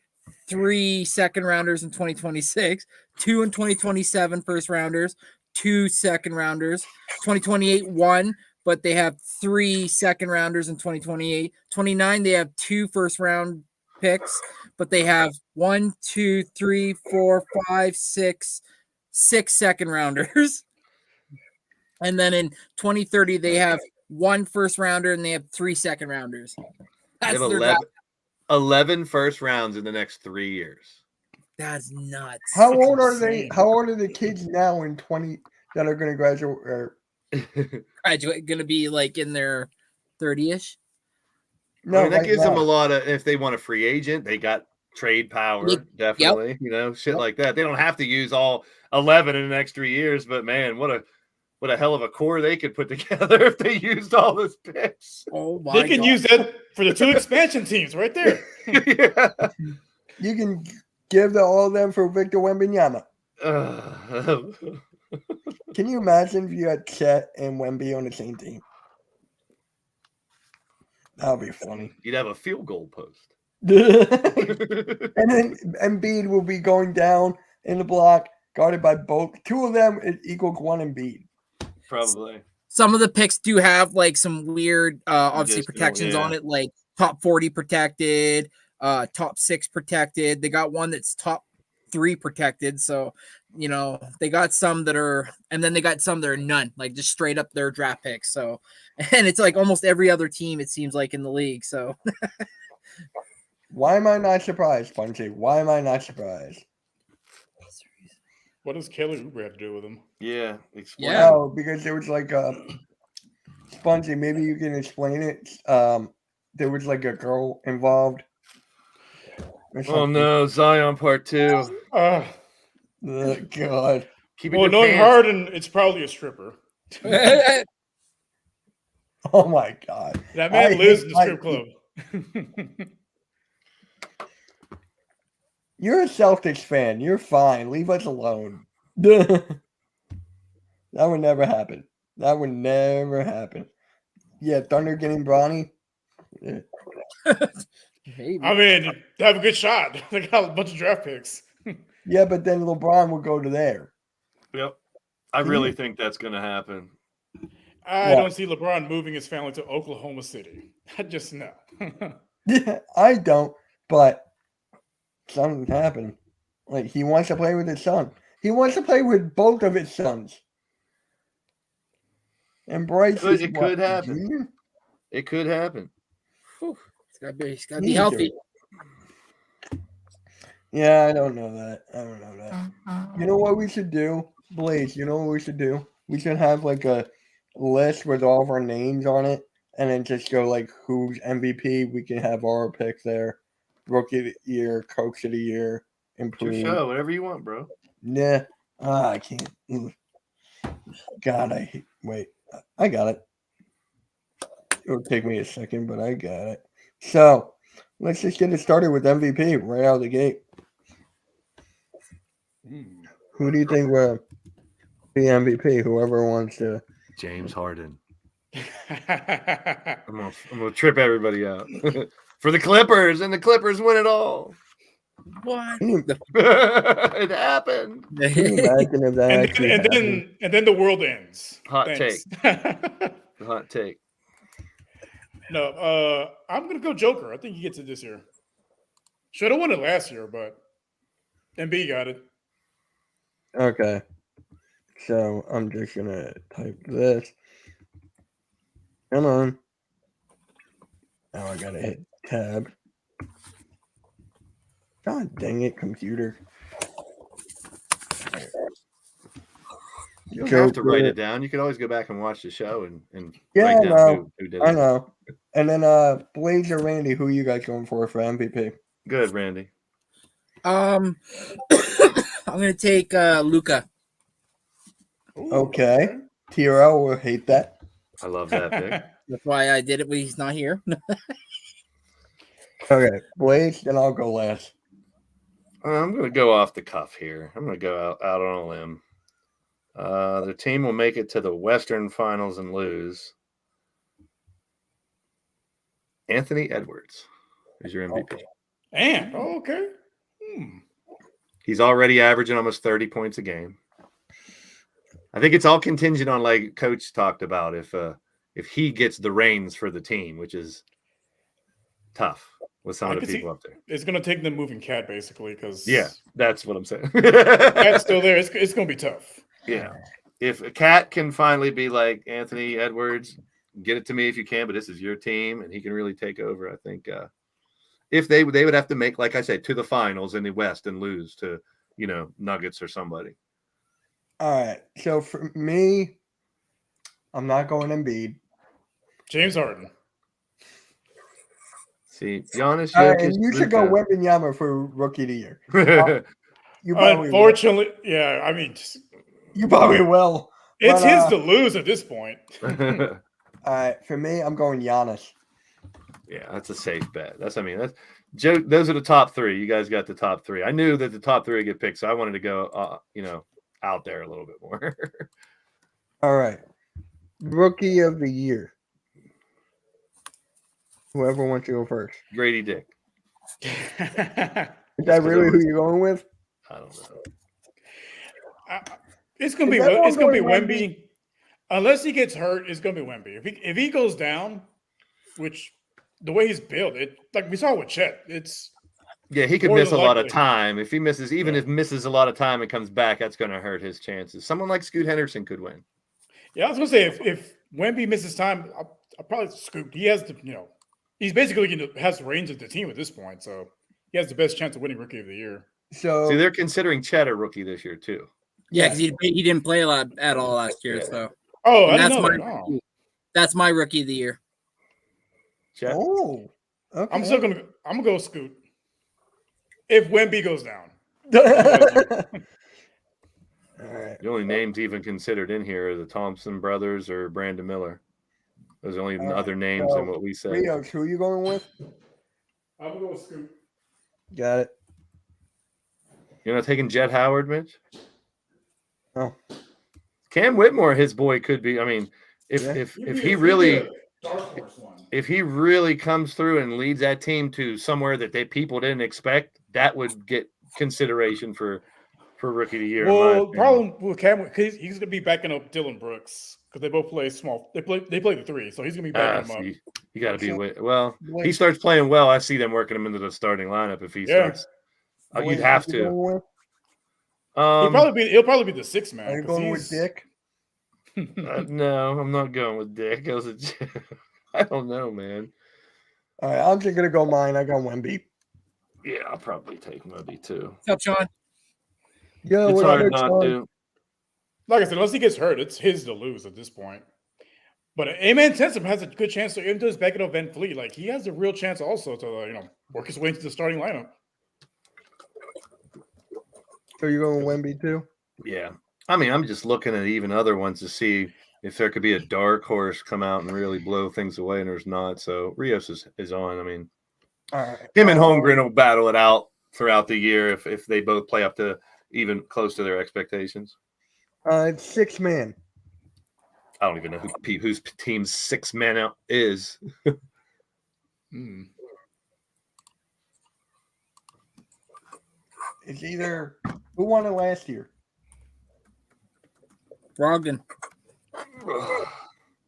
E: 3 second rounders in 2026, 2 in 2027 first rounders, 2 second rounders, 2028 1, but they have 3 second rounders in 2028. 29 they have 2 first round picks, but they have 1, 2, 3, 4, 5, 6 second rounders. And then in 2030 they have 1 first rounder and they have 3 second rounders.
C: They
E: That's
C: have
E: their
C: 11 first rounds in the next 3 years.
E: That's nuts.
B: How old are they?
D: insane.
B: How old are the kids now in 20 that are gonna graduate?
E: Graduate gonna be like in their 30ish.
B: No,
C: I mean, that
B: right
C: gives them
B: now.
C: a lot of. If they want a free agent, they got trade power.
E: Yep.
C: Definitely, shit
E: Yep.
C: like that. They don't have to use all 11 in the next 3 years. But man, what a hell of a core they could put together if they used all those picks.
E: Oh my
D: They can
E: God.
D: use that for the 2 expansion teams right there.
C: Yeah.
B: You can give all of them for Victor Wembanyama. Can you imagine if you had Chet and Wemby on the same team? That would be funny.
C: You'd have a field goal post.
B: And then Embiid will be going down in the block, guarded by both. 2 of them equals 1 Embiid.
C: Probably.
E: Some of the picks do have like some weird obviously
C: Additional,
E: protections on
C: yeah.
E: it, like top 40 protected, top 6 protected. They got one that's top 3 protected. So, they got some that are, and then they got some that are none, like just straight up their draft picks. So, and it's like almost every other team, it seems like in the league. So,
B: Why am I not surprised, Spongy? Why am I not surprised?
D: What does Kelly Oubre have to do with them?
C: Yeah. Explain.
E: Yeah.
B: Oh, because there was like Spongy, maybe you can explain it. There was like a girl involved. or
C: Oh
B: something.
C: no, Zion Part 2.
B: Oh, God.
C: Keep it
D: Well,
C: in your
D: knowing
C: pants.
D: Harden, it's probably a stripper.
B: Oh, my God.
D: That man
B: I
D: lives
B: hate
D: in the strip club.
B: You're a Celtics fan. You're fine. Leave us alone. That would never happen. That would never happen. Yeah, Thunder getting Bronny. Yeah.
E: maybe.
D: I mean, they have a good shot. They got a bunch of draft picks.
B: Yeah, but then LeBron will go to there.
C: Yep. I really think that's going to happen.
D: I
B: Yeah.
D: don't see LeBron moving his family to Oklahoma City. I just know.
B: Yeah, I don't, but something happened. Like, he wants to play with his son. He wants to play with both of his sons. And Bryce
C: It
B: is
C: could
B: what,
C: happen.
B: junior?
C: It could happen.
E: Whew. He's gotta be healthy.
B: Yeah, I don't know that. You know what we should do, Blaze? You know what we should do? We should have like a list with all of our names on it, and then just go like who's MVP. We can have our pick there. Rookie of the year, coach of the year,
C: It's your
B: improved.
C: show, whatever you want, bro.
B: Yeah. I can't. God, wait. I got it. It'll take me a second, but I got it. So let's just get it started with MVP right out of the gate. Who do you think will be MVP? Whoever wants to.
C: James Harden. I'm gonna trip everybody out for the Clippers, and the Clippers win it all.
E: What?
C: It happened.
B: Can you imagine if that actually happened?
D: and then the world ends.
C: Hot
D: Thanks.
C: Hot take.
D: No, I'm gonna go Joker. I think he gets it this year. Should have won it last year, but MB got it.
B: Okay. So I'm just gonna type this. Come on. Now I gotta hit tab. God dang it, computer.
C: You don't have to write it down. You can always go back and watch the show and
B: Yeah,
C: write down who did it.
B: I know. And then Blaze or Randy, who you guys going for MVP?
C: Good, Randy.
E: I'm gonna take Luca.
B: Okay. TRL will hate that.
C: I love that pick.
E: That's why I did it when he's not here.
B: Okay, Blaze, then I'll go last.
C: I'm going to go off the cuff here. I'm going to go out on a limb. The team will make it to the Western Finals and lose. Anthony Edwards is your MVP.
B: Okay.
D: And okay.
C: He's already averaging almost 30 points a game. I think it's all contingent on, like Coach talked about, if he gets the reins for the team, which is tough with some of the people up there.
D: It's going to take them moving Cat, basically, because...
C: Yeah, that's what I'm saying.
D: Cat's still there. It's going to be tough.
C: Yeah. If a Cat can finally be like Anthony Edwards, get it to me if you can, but this is your team, and he can really take over, I think. If they would have to make, like I said, to the finals in the West and lose to, Nuggets or somebody.
B: All right. So for me, I'm not going Embiid.
D: James Harden.
C: See, Giannis.
B: And you should go Wembanyama for Rookie of the Year. You
D: Unfortunately, yeah. I mean,
B: you probably will.
D: It's his to lose at this point.
B: All right, for me, I'm going Giannis.
C: Yeah, that's a safe bet. That's Joe. Those are the top three. You guys got the top three. I knew that the top three would get picked, so I wanted to go, out there a little bit more.
B: All right, Rookie of the Year. Whoever wants to go first.
C: Grady Dick.
B: Is that really who you're going with?
C: I don't know.
D: It's gonna be Wemby. Unless he gets hurt, it's gonna be Wemby. If he goes down, which the way he's built, like we saw with Chet, it's
C: he could miss a lot of time. If he misses, if misses a lot of time and comes back, that's going to hurt his chances. Someone like Scoot Henderson could win.
D: Yeah, I was gonna say if Wemby misses time, I'll probably Scoot. He has he's basically has the range of the team at this point, so he has the best chance of winning Rookie of the Year.
B: So
C: see, they're considering Chet a rookie this year too.
E: Yeah, because he didn't play a lot at all last year. So
D: that's
E: my Rookie of the Year.
C: Chet?
B: Oh, okay.
D: I'm gonna go Scoot. If Wemby goes down.
B: All right.
C: The only names even considered in here are the Thompson brothers or Brandon Miller. Those are the only other names than what we said.
B: Rios, who are you going with?
D: I'm gonna go Scoot.
B: Got it.
C: You're not taking Jet Howard, Mitch?
B: Oh.
C: Cam Whitmore, his boy, could be. I mean, if he really comes through and leads that team to somewhere that people didn't expect, that would get consideration for Rookie of the Year.
D: Well, problem with Cam, he's going to be backing up Dylan Brooks because they both play small. They play the three, so he's going to be backing him up.
C: You got to be he starts playing well. I see them working him into the starting lineup if he starts. You'd have to.
D: He'll probably be the sixth man.
B: Are you going with Dick?
C: No, I'm not going with Dick. I don't know, man.
B: All right, I'm just gonna go mine. I got Wemby.
C: Yeah, I'll probably take Moby too.
E: What's up, Sean?
B: Yo,
C: It's
B: what
C: hard
B: up,
C: not
B: Sean?
C: to.
D: Like I said, unless he gets hurt, it's his to lose at this point. But Amen Tensom has a good chance to into his back of Van Fleet. Like he has a real chance also to work his way into the starting lineup.
B: So you're going Wemby too?
C: Yeah. I mean, I'm just looking at even other ones to see if there could be a dark horse come out and really blow things away, and there's not. So Rios is on. I mean,
B: All right.
C: him and Holmgren will battle it out throughout the year if they both play up to even close to their expectations.
B: It's 6-man.
C: I don't even know whose team's 6 men out is.
B: It's either who won it last year.
E: Brogdon.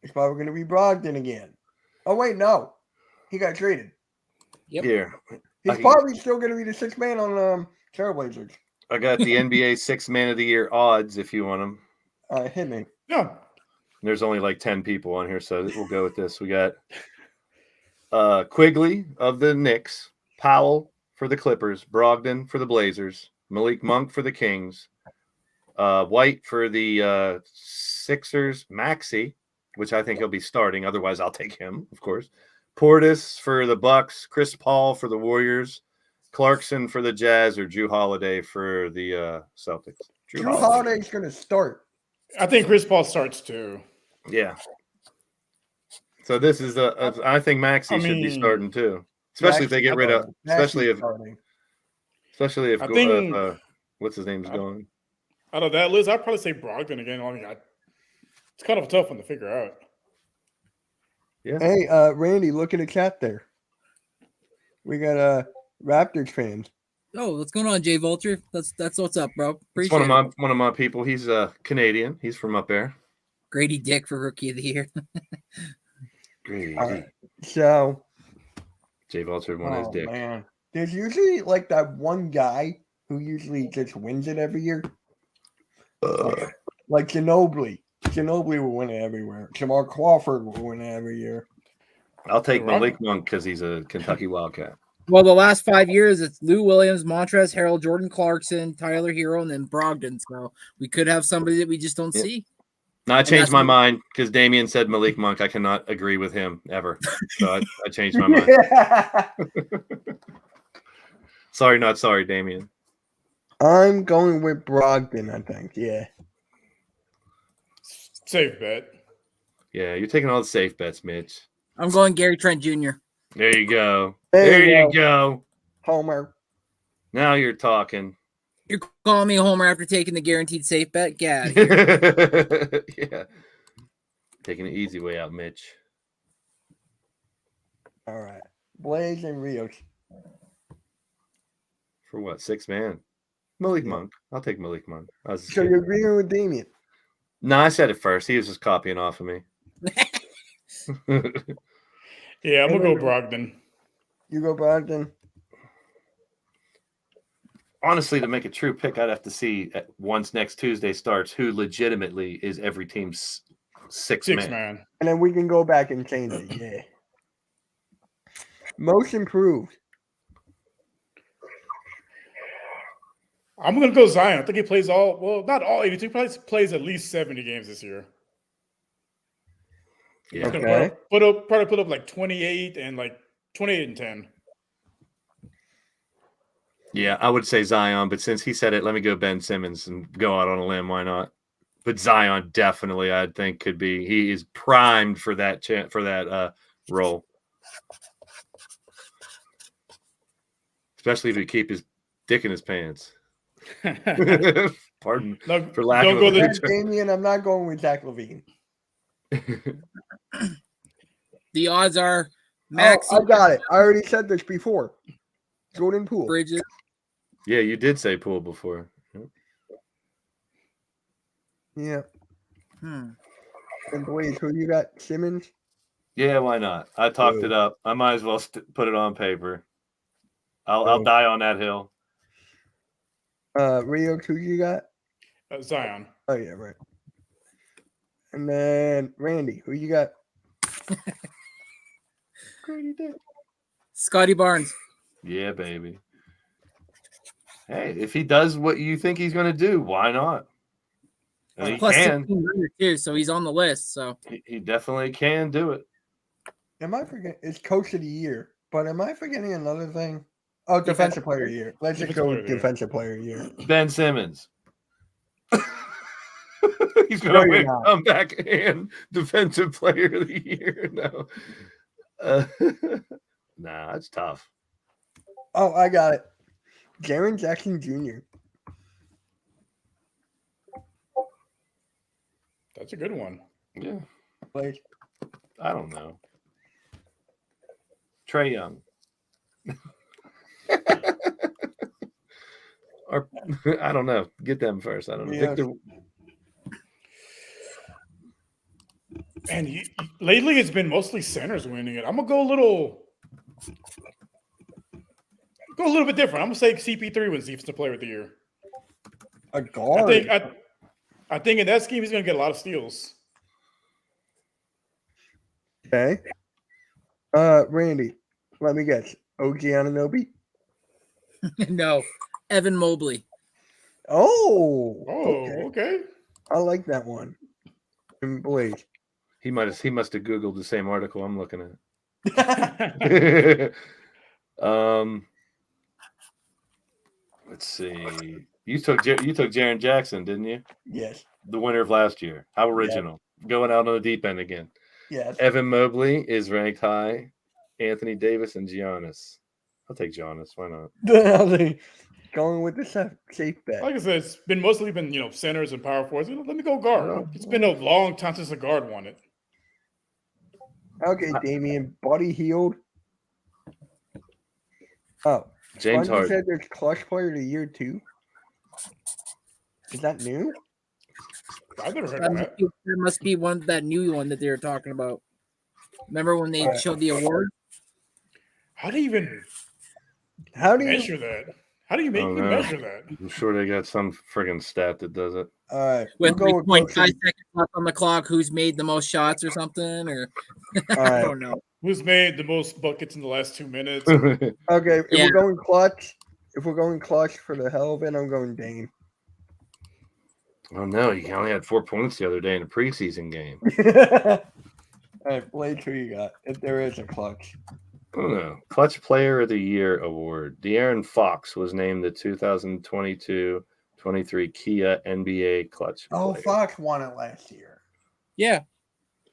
B: It's probably going to be Brogdon again. Oh wait, no, he got traded.
E: Yep.
C: Here,
B: He's probably still going to be the 6th man on Trailblazers.
C: I got the NBA 6 man of the year odds if you want them.
B: Hit me.
D: Yeah.
C: There's only like 10 people on here, so we'll go with this. We got Quigley of the Knicks, Powell for the Clippers, Brogdon for the Blazers, Malik Monk for the Kings, White for the Sixers, Maxey, which I think he'll be starting. Otherwise, I'll take him, of course. Portis for the Bucks, Chris Paul for the Warriors, Clarkson for the Jazz, or Drew Holiday for the Celtics.
B: Drew Holiday's going to start.
D: I think Chris Paul starts too.
C: Yeah. So this is I think Maxey should be starting too, especially if they get rid of, especially if
D: I think
C: what's his name's going.
D: Out of that list, I'd probably say Brogdon again. I mean, it's kind of a tough one to figure out.
C: Yeah.
B: Hey, Randy, look at the chat there. We got Raptors fans.
E: Oh, what's going on, Jay Vulture? That's what's up, bro.
C: It's
E: Appreciate it.
C: one of my people. He's Canadian. He's from up there.
E: Grady Dick for Rookie of the Year.
C: Grady.
B: So
C: Jay Vulture won his dick.
B: Man. There's usually like that one guy who usually just wins it every year. Like Ginobili. Ginobili will win it everywhere. Jamal Crawford will win it every year.
C: I'll take Malik Monk because he's a Kentucky Wildcat.
E: Well, the last 5 years, it's Lou Williams, Montrezl Harrell, Jordan Clarkson, Tyler Hero, and then Brogdon. So we could have somebody that we just don't see.
C: No, I changed my mind because Damian said Malik Monk. I cannot agree with him ever. So I changed my mind. Sorry, not sorry, Damian.
B: I'm going with Brogdon, I think. Yeah.
D: Safe bet.
C: Yeah, you're taking all the safe bets, Mitch.
E: I'm going Gary Trent Jr.
C: There you go. There you go.
B: Homer.
C: Now you're talking.
E: You're calling me a homer after taking the guaranteed safe bet? Get out of here.
C: Yeah. Taking the easy way out, Mitch.
B: All right. Blaze and Rios.
C: For what? 6 man? Malik Monk. I'll take Malik Monk.
B: So you're agreeing with Damian?
C: No, I said it first. He was just copying off of me.
D: Yeah, I'm going to go Brogdon.
B: You go Brogdon?
C: Honestly, to make a true pick, I'd have to see once next Tuesday starts who legitimately is every team's 6 man.
B: And then we can go back and change it. Yeah. Most improved.
D: I'm going to go Zion. I think he plays not all 82. He plays at least 70 games this year.
C: Yeah.
B: Okay.
D: Probably put up like 28 and 10.
C: Yeah, I would say Zion, but since he said it, let me go Ben Simmons and go out on a limb. Why not? But Zion definitely, I think, could be. He is primed for that role, especially if he keep his dick in his pants. Pardon for lack of a good term.
B: Damian, I'm not going with Zach LaVine.
E: The odds are Max.
B: I got it. I already said this before. Jordan Poole.
E: Bridges.
C: Yeah, you did say Poole before.
B: Yeah. And Blaze, who you got? Simmons?
C: Yeah, why not? I talked it up. I might as well put it on paper. I'll die on that hill.
B: Rio, who you got?
D: Zion.
B: Oh, yeah, right. And then Randy, who you got? Grady Dick.
E: Scotty Barnes.
C: Yeah, baby. Hey, if he does what you think he's going to do, why not? And he
E: Plus
C: can.
E: 1600 too, so he's on the list. So
C: He definitely can do it.
B: Am I forgetting? It's coach of the year, but am I forgetting another thing? Oh, defensive player of the year. Let's just
D: Defensive
B: go
D: player
B: with
D: of the year.
B: defensive player of the year.
C: Ben Simmons. He's
B: No,
C: going to
B: you're
C: win
B: not.
C: comeback and defensive player of the year. No. Nah, that's tough.
B: Oh, I got it. Jaren Jackson Jr.
D: That's a good one.
C: Yeah.
B: Like,
C: I don't know. Trey Young. Or I don't know. Get them first. I don't know.
B: Yeah.
C: Victor.
D: And lately, it's been mostly centers winning it. I'm gonna go a little bit different. I'm gonna say CP3 wins Defensive Player of the Year.
B: a guard.
D: I think in that scheme he's gonna get a lot of steals.
B: Okay. Randy, let me guess. OG Anunoby?
E: no, Evan Mobley.
B: Oh.
D: Oh, okay.
B: I like that one. And Blake.
C: He must have Googled the same article I'm looking at. Let's see. You took Jaren Jackson, didn't you?
B: Yes.
C: The winner of last year. How original. Going out on the deep end again.
B: Yes.
C: Evan Mobley is ranked high. Anthony Davis and Giannis. I'll take Giannis. Why not?
B: Going with the safe bet.
D: Like I said, it's been mostly centers and power forwards. Let me go guard. It's been a long time since a guard won it.
B: Okay, Damian, body healed. Oh,
C: James
B: Harden
C: Harden.
B: said there's clutch player of the year too. Is that new?
D: I've never heard of that.
E: There must be that new one that they were talking about. Remember when they showed the award?
D: How do you even
B: How do you
D: measure that? How do you make
C: know.
D: measure that?
C: I'm sure they got some friggin' stat that does it.
B: All right.
E: With
B: we'll go
E: 3.5 seconds left on the clock, who's made the most shots or something? Or
B: All
E: I
B: right.
E: don't know.
D: Who's made the most buckets in the last 2 minutes?
B: Okay, if
E: Yeah.
B: we're going clutch for the hell of it, I'm going Dane.
C: Oh no, he only had 4 points the other day in a preseason game.
B: All right, Blake, who you got? If there is a clutch.
C: I don't know. Clutch Player of the Year award. De'Aaron Fox was named the 2022-23 Kia NBA Clutch
B: Oh,
C: Player.
B: Fox won it last year.
E: Yeah.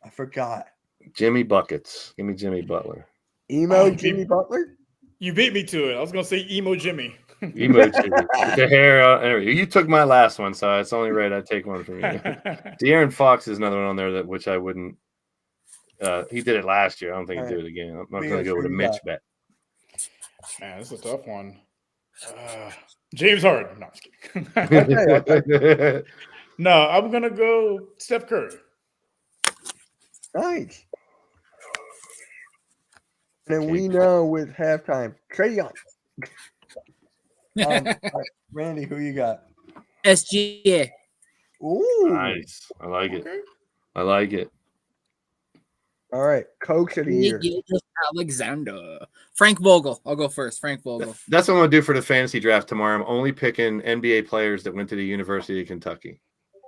B: I forgot.
C: Jimmy Buckets. Give me Jimmy Butler.
B: Emo
D: Oh,
B: Jimmy Butler?
D: You beat me to it. I was gonna say emo Jimmy.
C: Emo Jimmy. With the hair out and everything. You took my last one, so it's only right I take one from you. De'Aaron Fox is another one on there which I wouldn't. He did it last year. I don't think he'd do it again. I'm not going to go with a Mitch bet.
D: Man, this is a tough one. James Harden. No, I'm just kidding. No, I'm gonna go Steph Curry.
B: Nice. And we know with halftime, Trae Young. All right, Randy, who you got?
E: SGA.
B: Ooh.
C: Nice. I like it.
D: Okay.
C: I like it.
B: All right, coach of the year.
E: Alexander. Frank Vogel. I'll go first. Frank Vogel.
C: That's what I'm going to do for the fantasy draft tomorrow. I'm only picking NBA players that went to the University of Kentucky.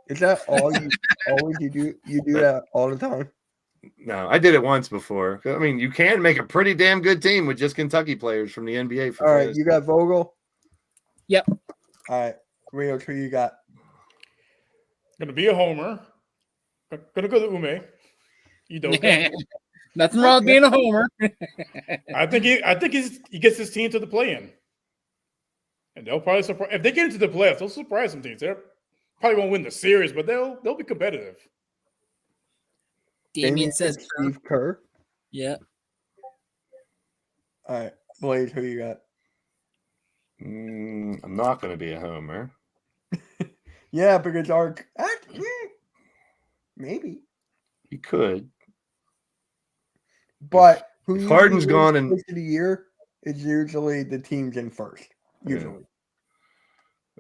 B: Is that all you always you do? You do that all the time?
C: No, I did it once before. I mean, you can make a pretty damn good team with just Kentucky players from the NBA. For
B: All right,
C: fantasy.
B: you got Vogel?
E: Yep.
B: All right, Rio, who you got?
D: Gonna be a homer. Gonna go to Ume. Udoka.
E: Nothing wrong with being a homer.
D: I think he gets his team to the play-in, and they'll probably surprise. If they get into the playoffs, they'll surprise some teams. They probably won't win the series, but they'll be competitive.
E: Damien says
B: Steve Kerr.
E: Yeah.
B: All right, Blade, who you got?
C: I'm not going to be a homer.
B: Yeah, because maybe,
C: You could.
B: but who
C: If Harden's gone and
B: coach of the year is usually the teams in first. Usually,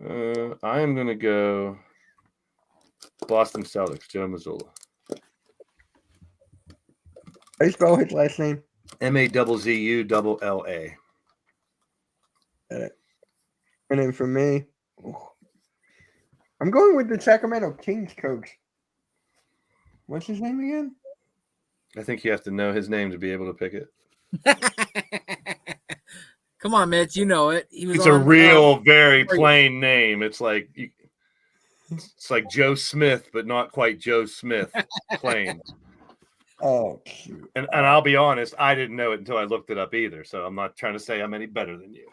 C: I am going to go Boston Celtics, Joe Mazzulla.
B: how do you spell his last name?
C: MAZZULLA.
B: And then for me, I'm going with the Sacramento Kings coach. What's his name again?
C: I think you have to know his name to be able to pick it.
E: Come on, Mitch, you know it. He was
C: It's
E: on,
C: a real, very
E: Sorry.
C: plain name. It's like Joe Smith, but not quite Joe Smith. Plain.
B: Oh, shoot.
C: And I'll be honest, I didn't know it until I looked it up either. So I'm not trying to say I'm any better than you.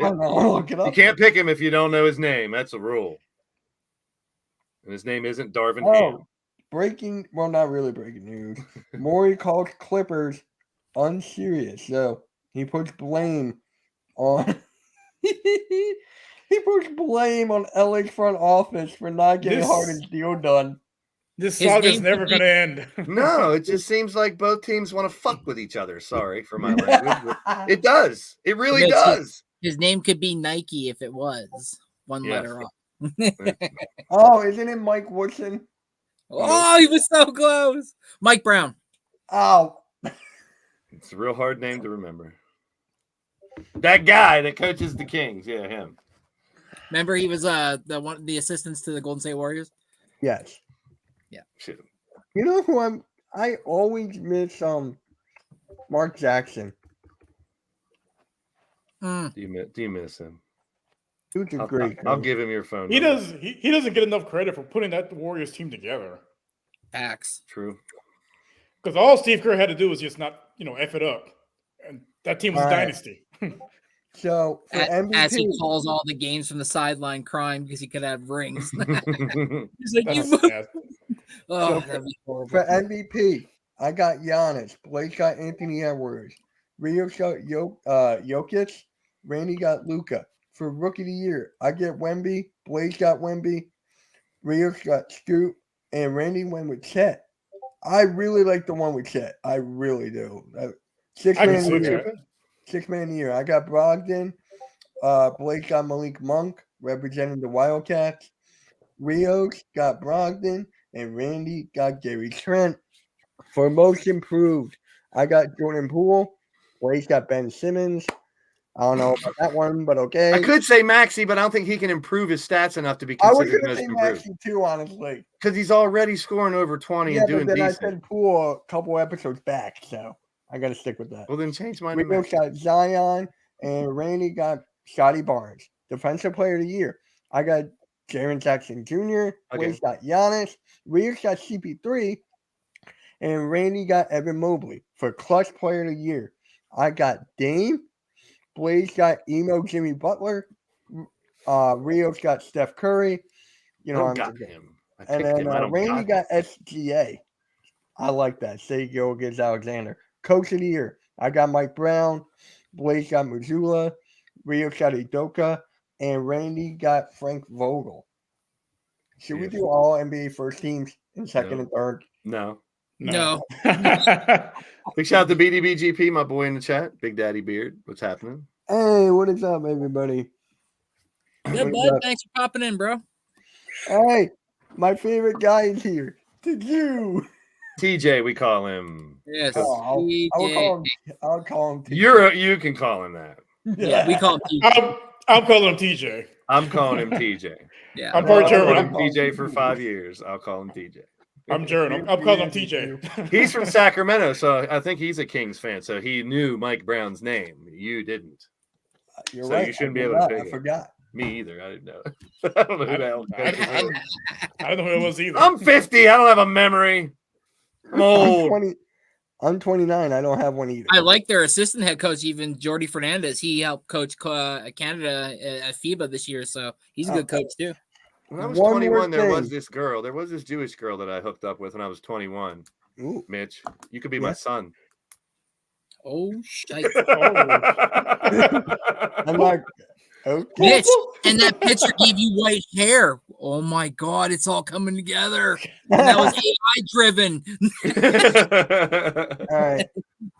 B: Oh, no, I'll look it up.
C: You can't pick him if you don't know his name. That's a rule. And his name isn't Darvin Ham.
B: Well, not really breaking news. Maury calls Clippers unserious. So he puts blame on he puts blame on LA's front office for not getting Harden's deal done.
D: This
E: His
D: saga's
E: name
D: never
E: could be-
D: going to end.
C: No, it just seems like both teams want to fuck with each other. Sorry for my language. But it does. It really
E: Mitch,
C: does.
E: His name could be Nike if it was one
C: Yes.
E: letter off.
B: Oh, isn't it Mike Woodson?
E: Oh, he was so close. Mike Brown.
B: Oh,
C: It's a real hard name to remember. That guy that coaches the Kings. Yeah, him.
E: Remember, he was the assistants to the Golden State Warriors.
B: yes.
C: Shit.
B: You know who I always miss Mark Jackson.
E: Mm.
C: Do you miss him?
B: Dude's a
C: I'll
B: great
C: I'll
B: coach.
C: give him your phone.
D: He
C: number.
D: does. He doesn't get enough credit for putting that Warriors team together.
E: Facts.
C: True.
D: Because all Steve Kerr had to do was just not, F it up. And that team was
B: All
D: a
B: right.
D: dynasty.
B: So for
E: As he
B: MVP,
E: calls all the games from the sideline crying because he could have rings. He's like,
D: That's
E: you.
D: sad.
E: Oh,
B: So
E: that'd be horrible.
B: for MVP, I got Giannis. Blake got Anthony Edwards. Rio got Jokic. Randy got Luka. For Rookie of the Year, I get Wemby. Blake got Wemby. Rio got Scoot. And Randy went with Chet. I really like the one with Chet. I really do. Six
D: I can
B: man
D: see
B: of the year.
D: that.
B: 6 man of the year. I got Brogdon. Blake got Malik Monk representing the Wildcats. Rios got Brogdon. And Randy got Gary Trent. For most improved, I got Jordan Poole. Blake's got Ben Simmons. I don't know about that one, but okay.
C: I could say Maxey, but I don't think he can improve his stats enough to be
B: I was
C: considered
B: going to
C: most
B: say
C: improved.
B: Maxey too, honestly.
C: Because he's already scoring over 20
B: Yeah,
C: and
B: but
C: doing
B: then
C: decent.
B: I said Poole a couple episodes back, so I got to stick with that.
C: Well, then change mine to
B: Rios
C: Maxey.
B: got Zion, and Randy got Scotty Barnes. Defensive Player of the Year. I got Jaren Jackson Jr. Blake's got Giannis. Rios got CP3. And Randy got Evan Mobley. For Clutch Player of the Year, I got Dame. Blaze got Emo Jimmy Butler. Rios got Steph Curry.
C: I
B: I'm
C: got
B: forgetting.
C: him. I
B: And
C: picked
B: then
C: him. I don't
B: Randy got
C: him.
B: SGA. I like that. Say Gilgeous Alexander. Coach of the Year. I got Mike Brown. Blaze got Mazzulla. Rios got Udoka. And Randy got Frank Vogel. Should we do all NBA first teams in second
C: No.
B: and third?
C: No.
E: No.
C: Big shout out to BDBGP, my boy in the chat. Big Daddy Beard. What's happening?
B: Hey, what is up, everybody?
E: Good,
B: What is
E: bud.
B: up?
E: Thanks for popping in, bro.
B: Hey, my favorite guy is here. The Jew.
C: TJ, we call him.
E: Yes.
B: Oh, I'll call him.
C: You can call him that.
E: Yeah, we call him TJ.
D: I'm calling him TJ.
C: I'm calling him TJ.
E: Yeah.
D: I'm part
C: I've
D: German.
C: called him TJ for 5 years. I'll call him TJ.
D: I'm German. I'm calling him TJ.
C: He's from Sacramento, so I think he's a Kings fan. So he knew Mike Brown's name. You didn't.
B: You're
C: So
B: right.
C: you shouldn't
B: I
C: be able to
B: forgot.
C: pick
B: I
C: it.
B: forgot.
C: Me either. I didn't know. I don't know who the hell.
D: I don't know who it was either.
C: I'm 50. I don't have a memory. I'm old.
B: I'm 29. I don't have one either.
E: I like their assistant head coach, even Jordy Fernandez. He helped coach Canada at FIBA this year, so he's a good coach too.
C: When I was
B: One more
C: 21, there was
B: thing.
C: this girl. There was this Jewish girl that I hooked up with when I was 21.
B: Ooh.
C: Mitch, you could be my
B: Yeah.
C: son.
E: Oh shit.
B: I'm like, okay.
E: Mitch, and that picture gave you white hair. Oh my god, it's all coming together. And that was AI driven.
B: All right.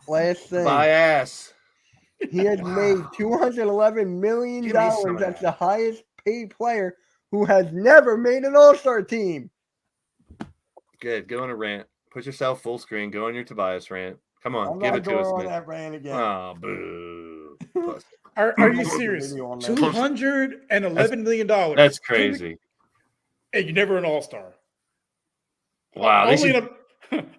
B: Last thing.
C: My ass.
B: He has made $211 million
C: Give me some of
B: as
C: that.
B: the highest paid player who has never made an All-Star team.
C: Good. Go on a rant. Put yourself full screen. Go on your Tobias rant. Come on,
B: I'm
C: give
B: not
C: it to
B: going
C: us,
B: on
C: man.
B: that rant again.
C: Oh, boo. Puss.
D: Are you
B: I'll put the
D: serious?
B: video on there.
D: $211 million.
C: That's crazy.
D: Hey, you're never an all-star.
C: Wow.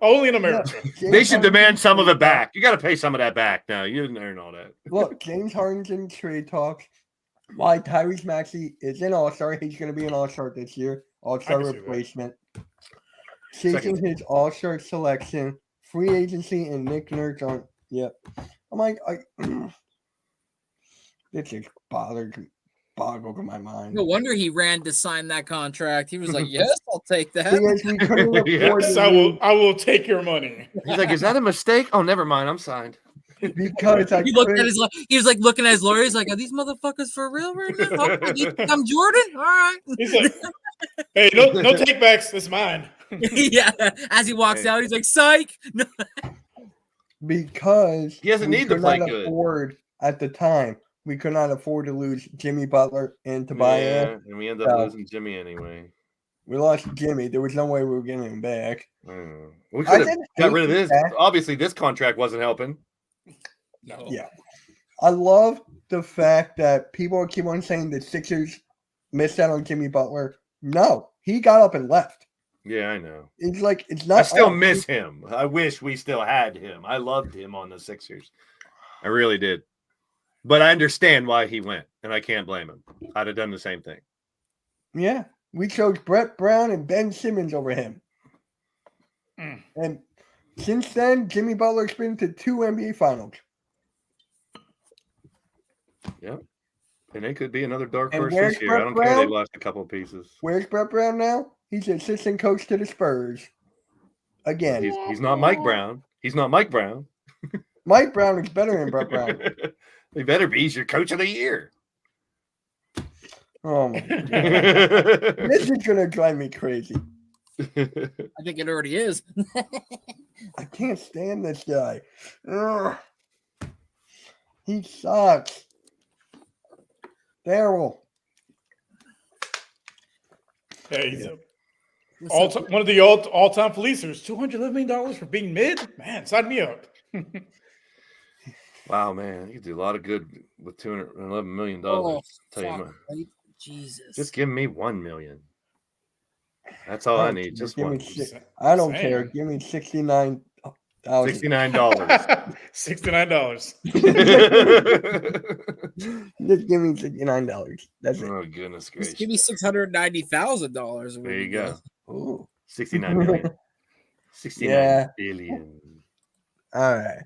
D: Only in America.
C: They should demand some of it back. You got to pay some of that back. No, you didn't earn all that.
B: Look, James Harden's in trade talks. Why Tyrese Maxey is an all-star. He's going to be an all-star this year. All-star
D: I can see that.
B: replacement. Chasing
C: Second.
B: his all-star selection. Free agency and Nick Nurse on. Yep. I'm like, this just boggled my mind.
E: No wonder he ran to sign that contract. He was like, "Yes, I'll take that."
B: Because we couldn't afford
C: Yes,
B: to
D: I
B: lose
D: will take your money.
C: He's like, is that a mistake? Oh, never mind. I'm signed.
B: because I
E: He looked at
B: couldn't-
E: his. He was like looking at his lawyer. He's like, "Are these motherfuckers for real right now? Oh, you think I'm Jordan? All right."
D: He's like, hey, no takebacks. It's mine.
E: Yeah. As he walks
C: Hey.
E: out, he's like, "Psych." No.
B: because
C: He doesn't
B: we
C: need to
B: could
C: play
B: not
C: good.
B: afford at the time. We could not afford to lose Jimmy Butler and Tobias.
C: Yeah, and we end up
B: No.
C: losing Jimmy anyway.
B: We lost Jimmy. There was no way we were getting him back.
C: We
B: I
C: could have
B: didn't
C: got rid of
B: hate
C: this.
B: that.
C: Obviously, this contract wasn't helping.
D: No.
B: Yeah. I love the fact that people keep on saying the Sixers missed out on Jimmy Butler. No, he got up and left.
C: Yeah, I know.
B: It's like it's not.
C: I still
B: us.
C: miss him. I wish we still had him. I loved him on the Sixers. I really did. But I understand why he went, and I can't blame him. I'd have done the same thing.
B: Yeah, we chose Brett Brown and Ben Simmons over him.
D: Mm.
B: And since then, Jimmy Butler's been to 2 NBA Finals.
C: Yep. And it could be another dark
B: And
C: horse
B: where's
C: this year. I
B: Brett
C: don't care they
B: Brown?
C: lost a couple of pieces.
B: Where's Brett Brown now? He's the assistant coach to the Spurs. Again,
C: He's not Mike Brown. He's not Mike Brown.
B: Mike Brown is better than Brett Brown.
C: He better be. He's your coach of the year.
B: Oh my God. This is gonna drive me crazy.
E: I think it already is.
B: I can't stand this guy. Ugh. He sucks. Daryl.
D: Hey, he's
E: What's up?
D: one of the all-time policers. $211 million for being mid? Man, sign me up.
C: Wow, man. You could do a lot of good with $211 million.
E: Oh,
C: Tell you
E: fuck,
C: what.
E: right? Jesus.
C: Just give me $1 million. That's all I need. Just
B: Give me
C: one.
B: six- I don't
D: Same.
B: care. Give me 69.
C: $69.
D: $69.
B: Just give me $69. That's it.
C: Oh, goodness
E: Just
C: gracious.
E: give me $690,000.
C: There you go.
B: Ooh.
C: 69 million. 69
B: Yeah.
C: billion.
B: All right.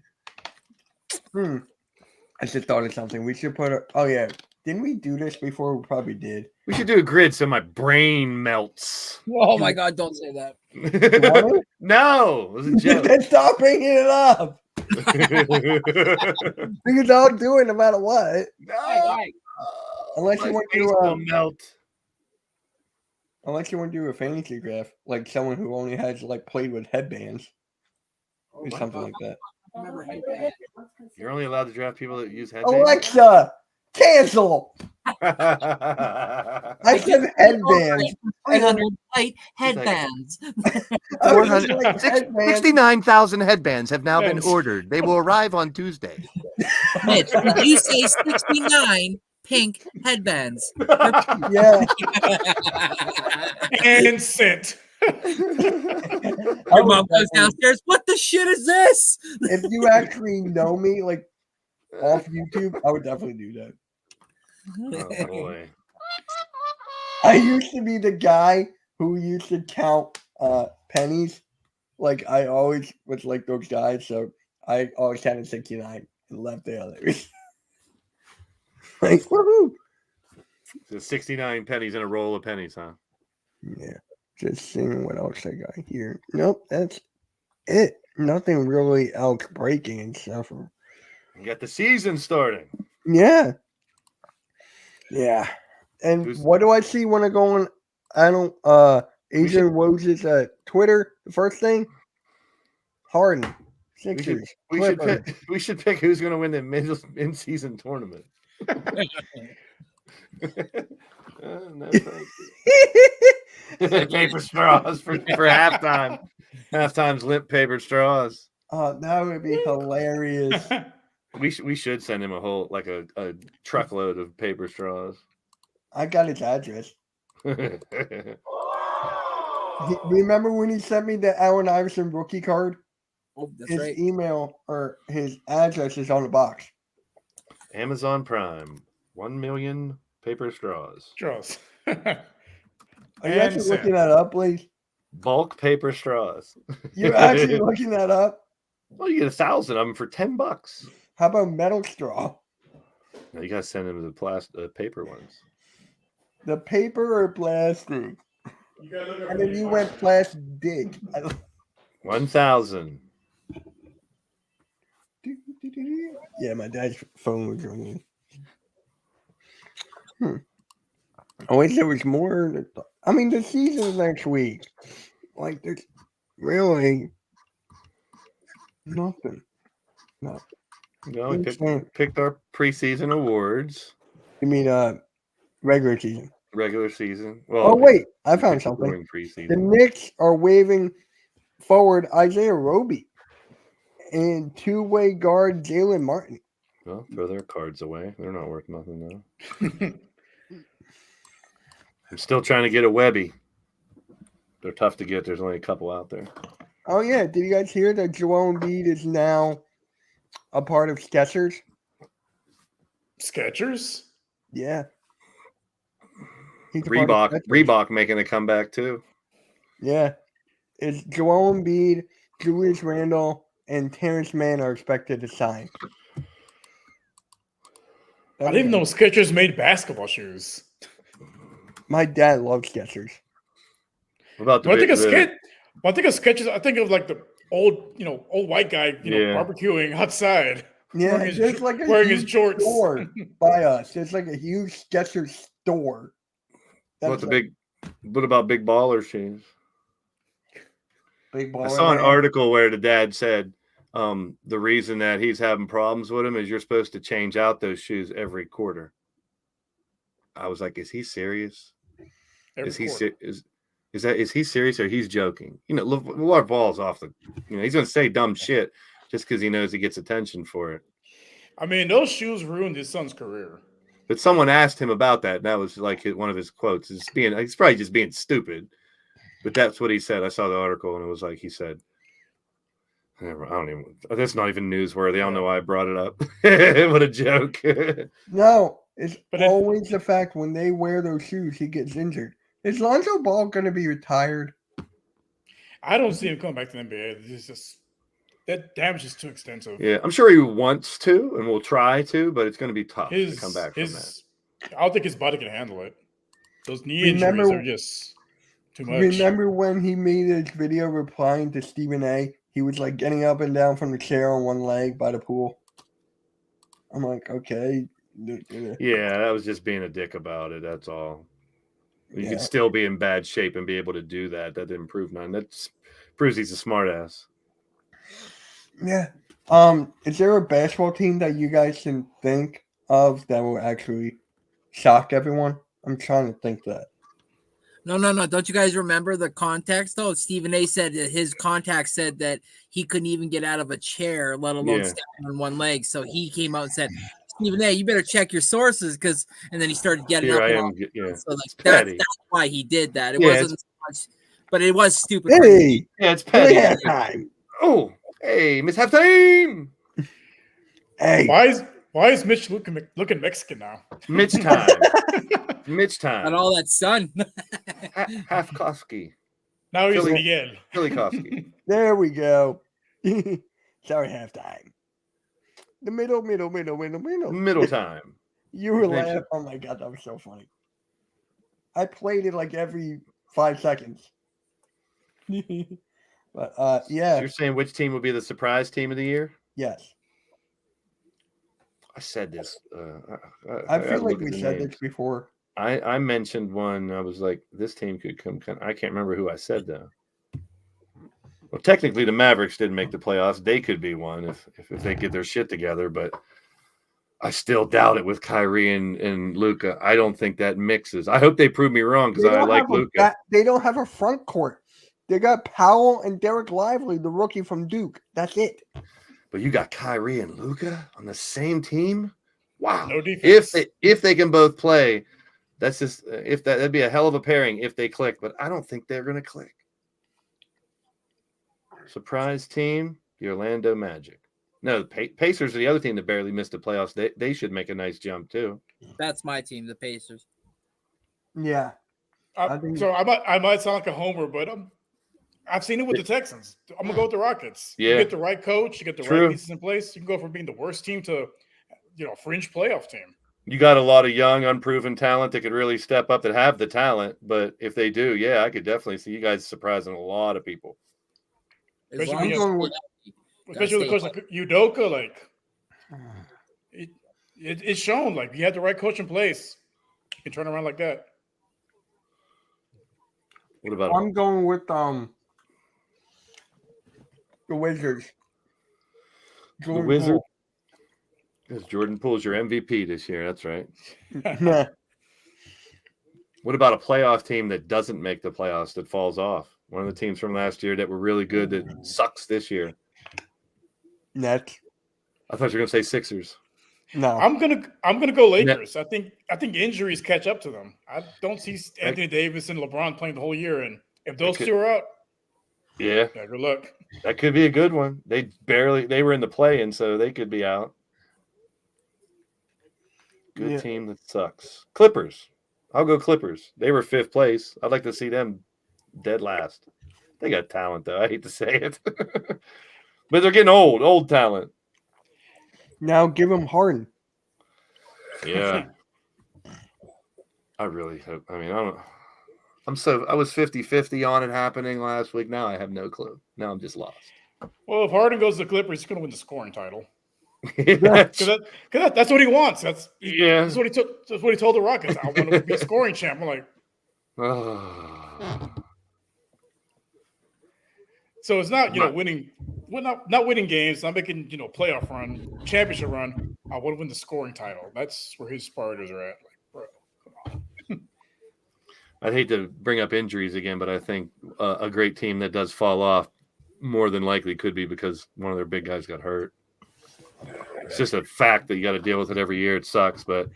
B: I just thought of something. We should put. Oh yeah. Didn't we do this before? We probably did.
C: We should do a grid so my brain melts.
E: Oh my God! Don't say that.
C: No, it was a joke.
B: Then stop bringing it up. Because I'll do it no matter what.
C: No.
B: Unless you
C: My
B: want to,
C: face will melt.
B: Unless you want to do a fantasy draft, like someone who only has like played with headbands or something like that.
E: Remember headband.
C: You're only allowed to draft people that use headbands.
B: Alexa, cancel. I said headbands.
E: 300 light headbands.
B: I was like, headbands.
C: 69,000 headbands have now been
D: Yes.
C: ordered. They will arrive on Tuesday.
E: Mitch, did you say 69 pink headbands?
B: Yeah.
D: And sent.
E: Your mom goes downstairs. What the shit is this?
B: If you actually know me, like off YouTube, I would definitely do that.
C: Oh boy.
B: I used to be the guy who used to count pennies. Like I always was like those guys, so I always counted 69 and left the others. Like woohoo!
C: So 69 pennies in a roll of pennies, huh?
B: Yeah. Just seeing what else I got here. Nope, that's it. Nothing really else breaking and stuff.
C: You got the season starting.
B: Yeah. Yeah. And
C: Who's-
B: what do I see when I go on? I don't Adrian Woj's Twitter, the first thing? Harden. Sixers. Clippers.
C: We should pick who's going to win the in-season tournament. No, thank you. Paper straws for halftime. Halftime's limp paper straws.
B: That would be hilarious.
C: We should send him a truckload of paper straws.
B: I got his address. Remember when he sent me the Allen Iverson rookie card?
E: Oh, that's
B: His
E: right.
B: email or his address is on the box.
C: Amazon Prime, 1 million paper straws.
D: Straws.
B: Are you actually looking that up, please?
C: Bulk paper straws.
B: You're actually looking that up?
C: Well, you get 1,000 of them for $10.
B: How about metal straw?
C: No, you gotta send them the paper ones.
B: The paper or plastic? And then you went plastic.
C: 1,000.
B: Yeah, my dad's phone was ringing. I wish there was more. I mean, the season's next week. Like, there's really nothing. No.
C: No, we picked our preseason awards.
B: You mean regular season?
C: Regular season. Well,
B: Oh wait, I found something.
C: during preseason.
B: The Knicks are waving forward Isaiah Roby and two-way guard Jalen Martin.
C: Well, throw their cards away. They're not worth nothing now. I'm still trying to get a Webby. They're tough to get. There's only a couple out there.
B: Oh yeah, did you guys hear that Joel Embiid is now a part of Skechers?
D: Skechers?
B: Yeah. He's a part of Skechers.
C: Reebok making a comeback too.
B: Yeah. It's Joel Embiid, Julius Randle, and Terrence Mann are expected to sign.
D: I didn't even know Skechers made basketball shoes.
B: My dad loves Skechers.
C: What about
D: When I think of Skechers, I think of like the old white guy, barbecuing outside.
B: Yeah,
D: wearing his
B: huge
D: jorts.
B: store by us. It's like a huge Skechers store.
C: What about big baller shoes?
B: Big baller.
C: I saw an article where the dad said the reason that he's having problems with them is you're supposed to change out those shoes every quarter. I was like, is he serious? Is he serious or he's joking? LeVar Ball's off the. He's going to say dumb shit just because he knows he gets attention for it.
D: I mean, those shoes ruined his son's career.
C: But someone asked him about that, and that was like one of his quotes. He's probably just being stupid, but that's what he said. I saw the article, and it was like he said, that's not even newsworthy. I don't know why I brought it up. What a joke.
B: No, it's always the fact when they wear those shoes, he gets injured. Is Lonzo Ball going to be retired?
D: I don't see him coming back to the NBA. It's just that damage is too extensive.
C: Yeah, I'm sure he wants to and will try to, but it's going to be tough to come back from that.
D: I don't think his body can handle it. Those knee injuries are just too much.
B: Remember when he made his video replying to Stephen A? He was like getting up and down from the chair on one leg by the pool. I'm like, okay.
C: Yeah, that was just being a dick about it. That's all. You could still be in bad shape and be able to do that. That didn't prove none. That proves he's a smart ass.
B: Yeah. Is there a basketball team that you guys can think of that will actually shock everyone? I'm trying to think that.
E: No. Don't you guys remember the context, though? Stephen A said that his contact said that he couldn't even get out of a chair, let alone stand on one leg. So he came out and said, Stephen A, you better check your sources, and then he started getting up. So that's why he did that. It wasn't so much, but it was stupid.
B: Hey,
C: it's petty.
B: Halftime.
C: Oh, hey, Miss Halftime.
B: Hey,
D: why is Mitch looking Mexican now?
C: Mitch time. Mitch time.
E: And all that sun.
C: Half Koski.
D: Now he's Miguel.
C: Billy Koski.
B: There we go. Sorry, halftime. The middle.
C: Middle time.
B: You were laughing. Oh my god, that was so funny. I played it like every 5 seconds. But yeah.
C: So you're saying which team would be the surprise team of the year?
B: Yes.
C: I said this.
B: I feel like we said this before.
C: I mentioned one. I was like, this team could come. I can't remember who I said though. Well, technically, the Mavericks didn't make the playoffs. They could be one if they get their shit together, but I still doubt it with Kyrie and Luka. I don't think that mixes. I hope they prove me wrong because I like Luka.
B: They don't have a front court. They got Powell and Derek Lively, the rookie from Duke. That's it.
C: But you got Kyrie and Luka on the same team. Wow.
D: No defense.
C: If they can both play, that's just that'd be a hell of a pairing if they click. But I don't think they're going to click. Surprise team, the Orlando Magic. No, the Pacers are the other team that barely missed the playoffs. They should make a nice jump too.
E: That's my team, the Pacers.
B: Yeah. I
D: might sound like a homer, but I've seen it with the Texans. I'm gonna go with the Rockets.
C: Yeah.
D: You get the right coach, you get the
C: True.
D: right pieces in place. You can go from being the worst team to, fringe playoff team.
C: You got a lot of young, unproven talent that could really step up that have the talent. But if they do, yeah, I could definitely see you guys surprising a lot of people.
E: As long
D: Especially
E: as
B: when
E: you
B: you-
E: stay healthy.
D: Especially with a coach like Udoka, like it's shown. Like you had the right coach in place, you can turn around like that.
C: What about
B: I'm going with the Wizards.
C: the
B: Jordan
C: Wizards?
B: Poole.
C: Because Jordan Poole's your MVP this year. That's right.
B: Yeah.
C: What about a playoff team that doesn't make the playoffs, that falls off? One of the teams from last year that were really good that sucks this year.
B: Nets.
C: I thought you were going to say Sixers.
B: No.
D: I'm gonna go Lakers. I think injuries catch up to them. I don't see Anthony Davis and LeBron playing the whole year, and if those two are out,
C: Yeah,
D: yeah, good luck.
C: that could be a good one. They were in the play-in, so they could be out. Good
B: Yeah.
C: team that sucks. Clippers. I'll go Clippers. They were 5th place. I'd like to see them dead last. They got talent, though. I hate to say it. But they're getting old talent.
B: Now give him Harden.
C: Yeah. I really hope. I mean, I was 50-50 on it happening last week. Now I have no clue. Now I'm just lost.
D: Well, if Harden goes to the Clippers, he's gonna win the scoring title.
C: Yeah.
D: Because that's what he wants. That's
C: Yeah.
D: what he took. That's what he told the Rockets. I want to be scoring champ. I'm like, so it's not winning. Well, not winning games. Not making playoff run, championship run. I want to win the scoring title. That's where his priorities are at. Like, bro, come on.
C: I'd hate to bring up injuries again, but I think a great team that does fall off more than likely could be because one of their big guys got hurt. It's just a fact that you got to deal with it every year. It sucks, but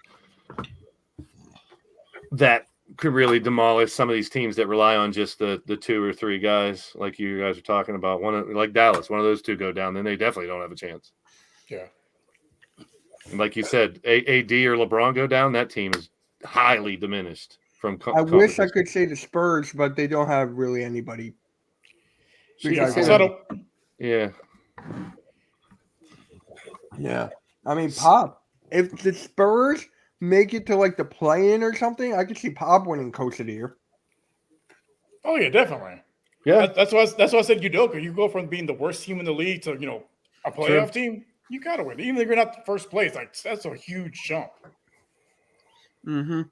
C: that could really demolish some of these teams that rely on just the 2 or 3 guys like you guys are talking about. Like Dallas, one of those 2 go down, then they definitely don't have a chance.
D: Yeah.
C: And like you said, AD or LeBron go down, that team is highly diminished from.
B: I wish I could say the Spurs, but they don't have really anybody.
C: Yeah.
B: Yeah. I mean, Pop. If the Spurs make it to like the play-in or something, I could see Pop winning Coach of the Year.
D: Oh yeah, definitely.
C: Yeah.
D: That's why I said Udoka. You go from being the worst team in the league to a playoff team. You gotta win, even if you're not first place. Like that's a huge jump.
B: Mm-hmm.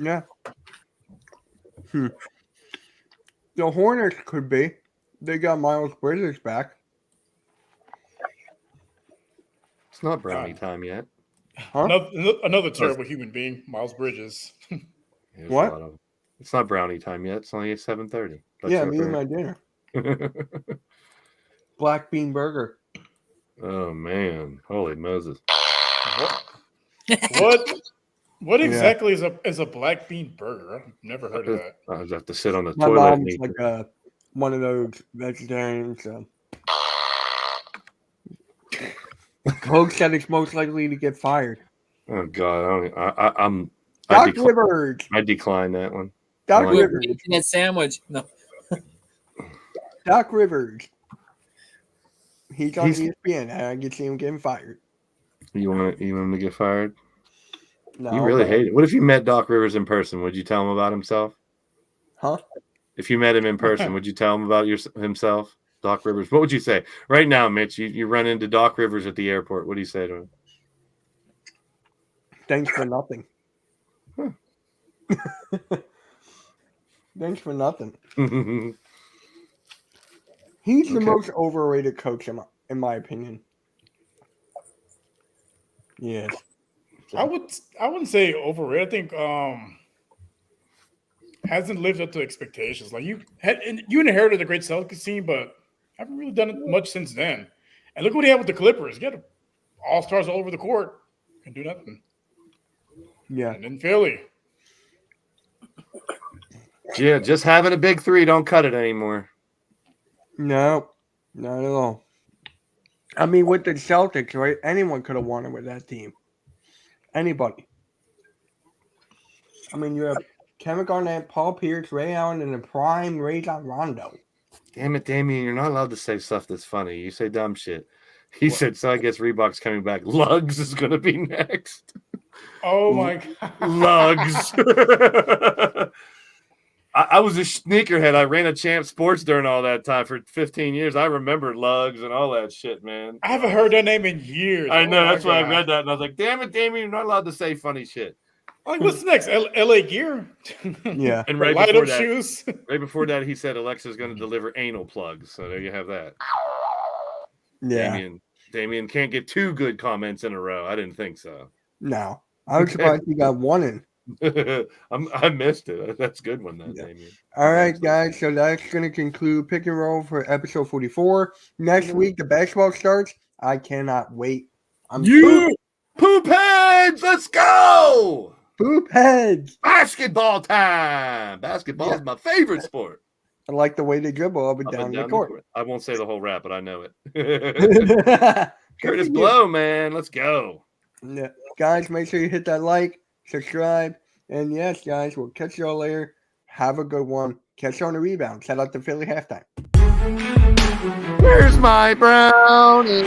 B: Yeah. The Hornets could be. They got Miles Bridges back.
C: It's not brownie time yet.
B: Huh?
D: Another terrible human being, Miles Bridges.
C: There's
B: What?
C: a lot of- It's not brownie time yet. It's only 7:30.
B: Yeah, me and my dinner. Black bean burger.
C: Oh man, holy Moses!
D: What exactly is a black bean burger? I've never heard of that.
C: I just have to sit on the
B: My
C: toilet. And
B: mom's
C: eat.
B: like one of those vegetarians. Coach said it's most likely to get fired.
C: Oh God, I
B: Doc Rivers.
C: I decline that one.
B: Doc
C: I like-
B: Rivers.
E: That sandwich. No.
B: Doc Rivers. He's on ESPN. I can see him getting fired.
C: You want him to get fired?
B: No,
C: You really
B: but-
C: hate it. What if you met Doc Rivers in person? Would you tell him about himself?
B: Huh?
C: If you met him in person, would you tell him about himself? Doc Rivers. What would you say? Right now, Mitch, you run into Doc Rivers at the airport. What do you say to him?
B: Thanks for nothing. Thanks for nothing. He's the
C: Okay.
B: most overrated coach in my opinion. Yes.
D: I wouldn't say overrated. I hasn't lived up to expectations. Like you inherited a great Celtics team, but haven't really done it much since then. And look what he had with the Clippers. You got all-stars all over the court. Can do nothing.
B: Yeah.
D: And in Philly.
C: Yeah, just having a big three don't cut it anymore.
B: No, not at all. I mean, with the Celtics, right? Anyone could have won it with that team. Anybody. I mean, you have Kevin Garnett, Paul Pierce, Ray Allen, and the prime Rajon Rondo.
C: Damn it, Damian, you're not allowed to say stuff that's funny. You say dumb shit. He said, so I guess Reebok's coming back. Lugs is going to be next.
D: Oh, my God.
C: Lugs. I was a sneakerhead. I ran a Champ Sports during all that time for 15 years. I remember Lugs and all that shit, man.
D: I haven't heard that name in years.
C: I know. That's why I read that. And I was like, damn it, Damian, you're not allowed to say funny shit.
D: Like, what's next? LA Gear?
B: Yeah.
C: And right
D: Light
C: before
D: up
C: that,
D: shoes?
C: right before that, he said Alexa's going to deliver anal plugs. So there you have that.
B: Yeah.
C: Damian can't get 2 good comments in a row. I didn't think so.
B: No. I was surprised you got one in.
C: I missed it. That's a good one, then, Damian.
B: All right, guys. So that's going to conclude Pick and Roll for episode 44. Next week, the basketball starts. I cannot wait.
C: Poop heads, let's go!
B: Poop heads.
C: Basketball time. Basketball is my favorite sport.
B: I like the way they dribble up and down the court.
C: I won't say the whole rap, but I know it. Curtis Blow, man. Let's go.
B: Yeah. Guys, make sure you hit that like, subscribe, and yes, guys, we'll catch y'all later. Have a good one. Catch you on the rebound. Shout out to Philly halftime.
C: Where's my brownie?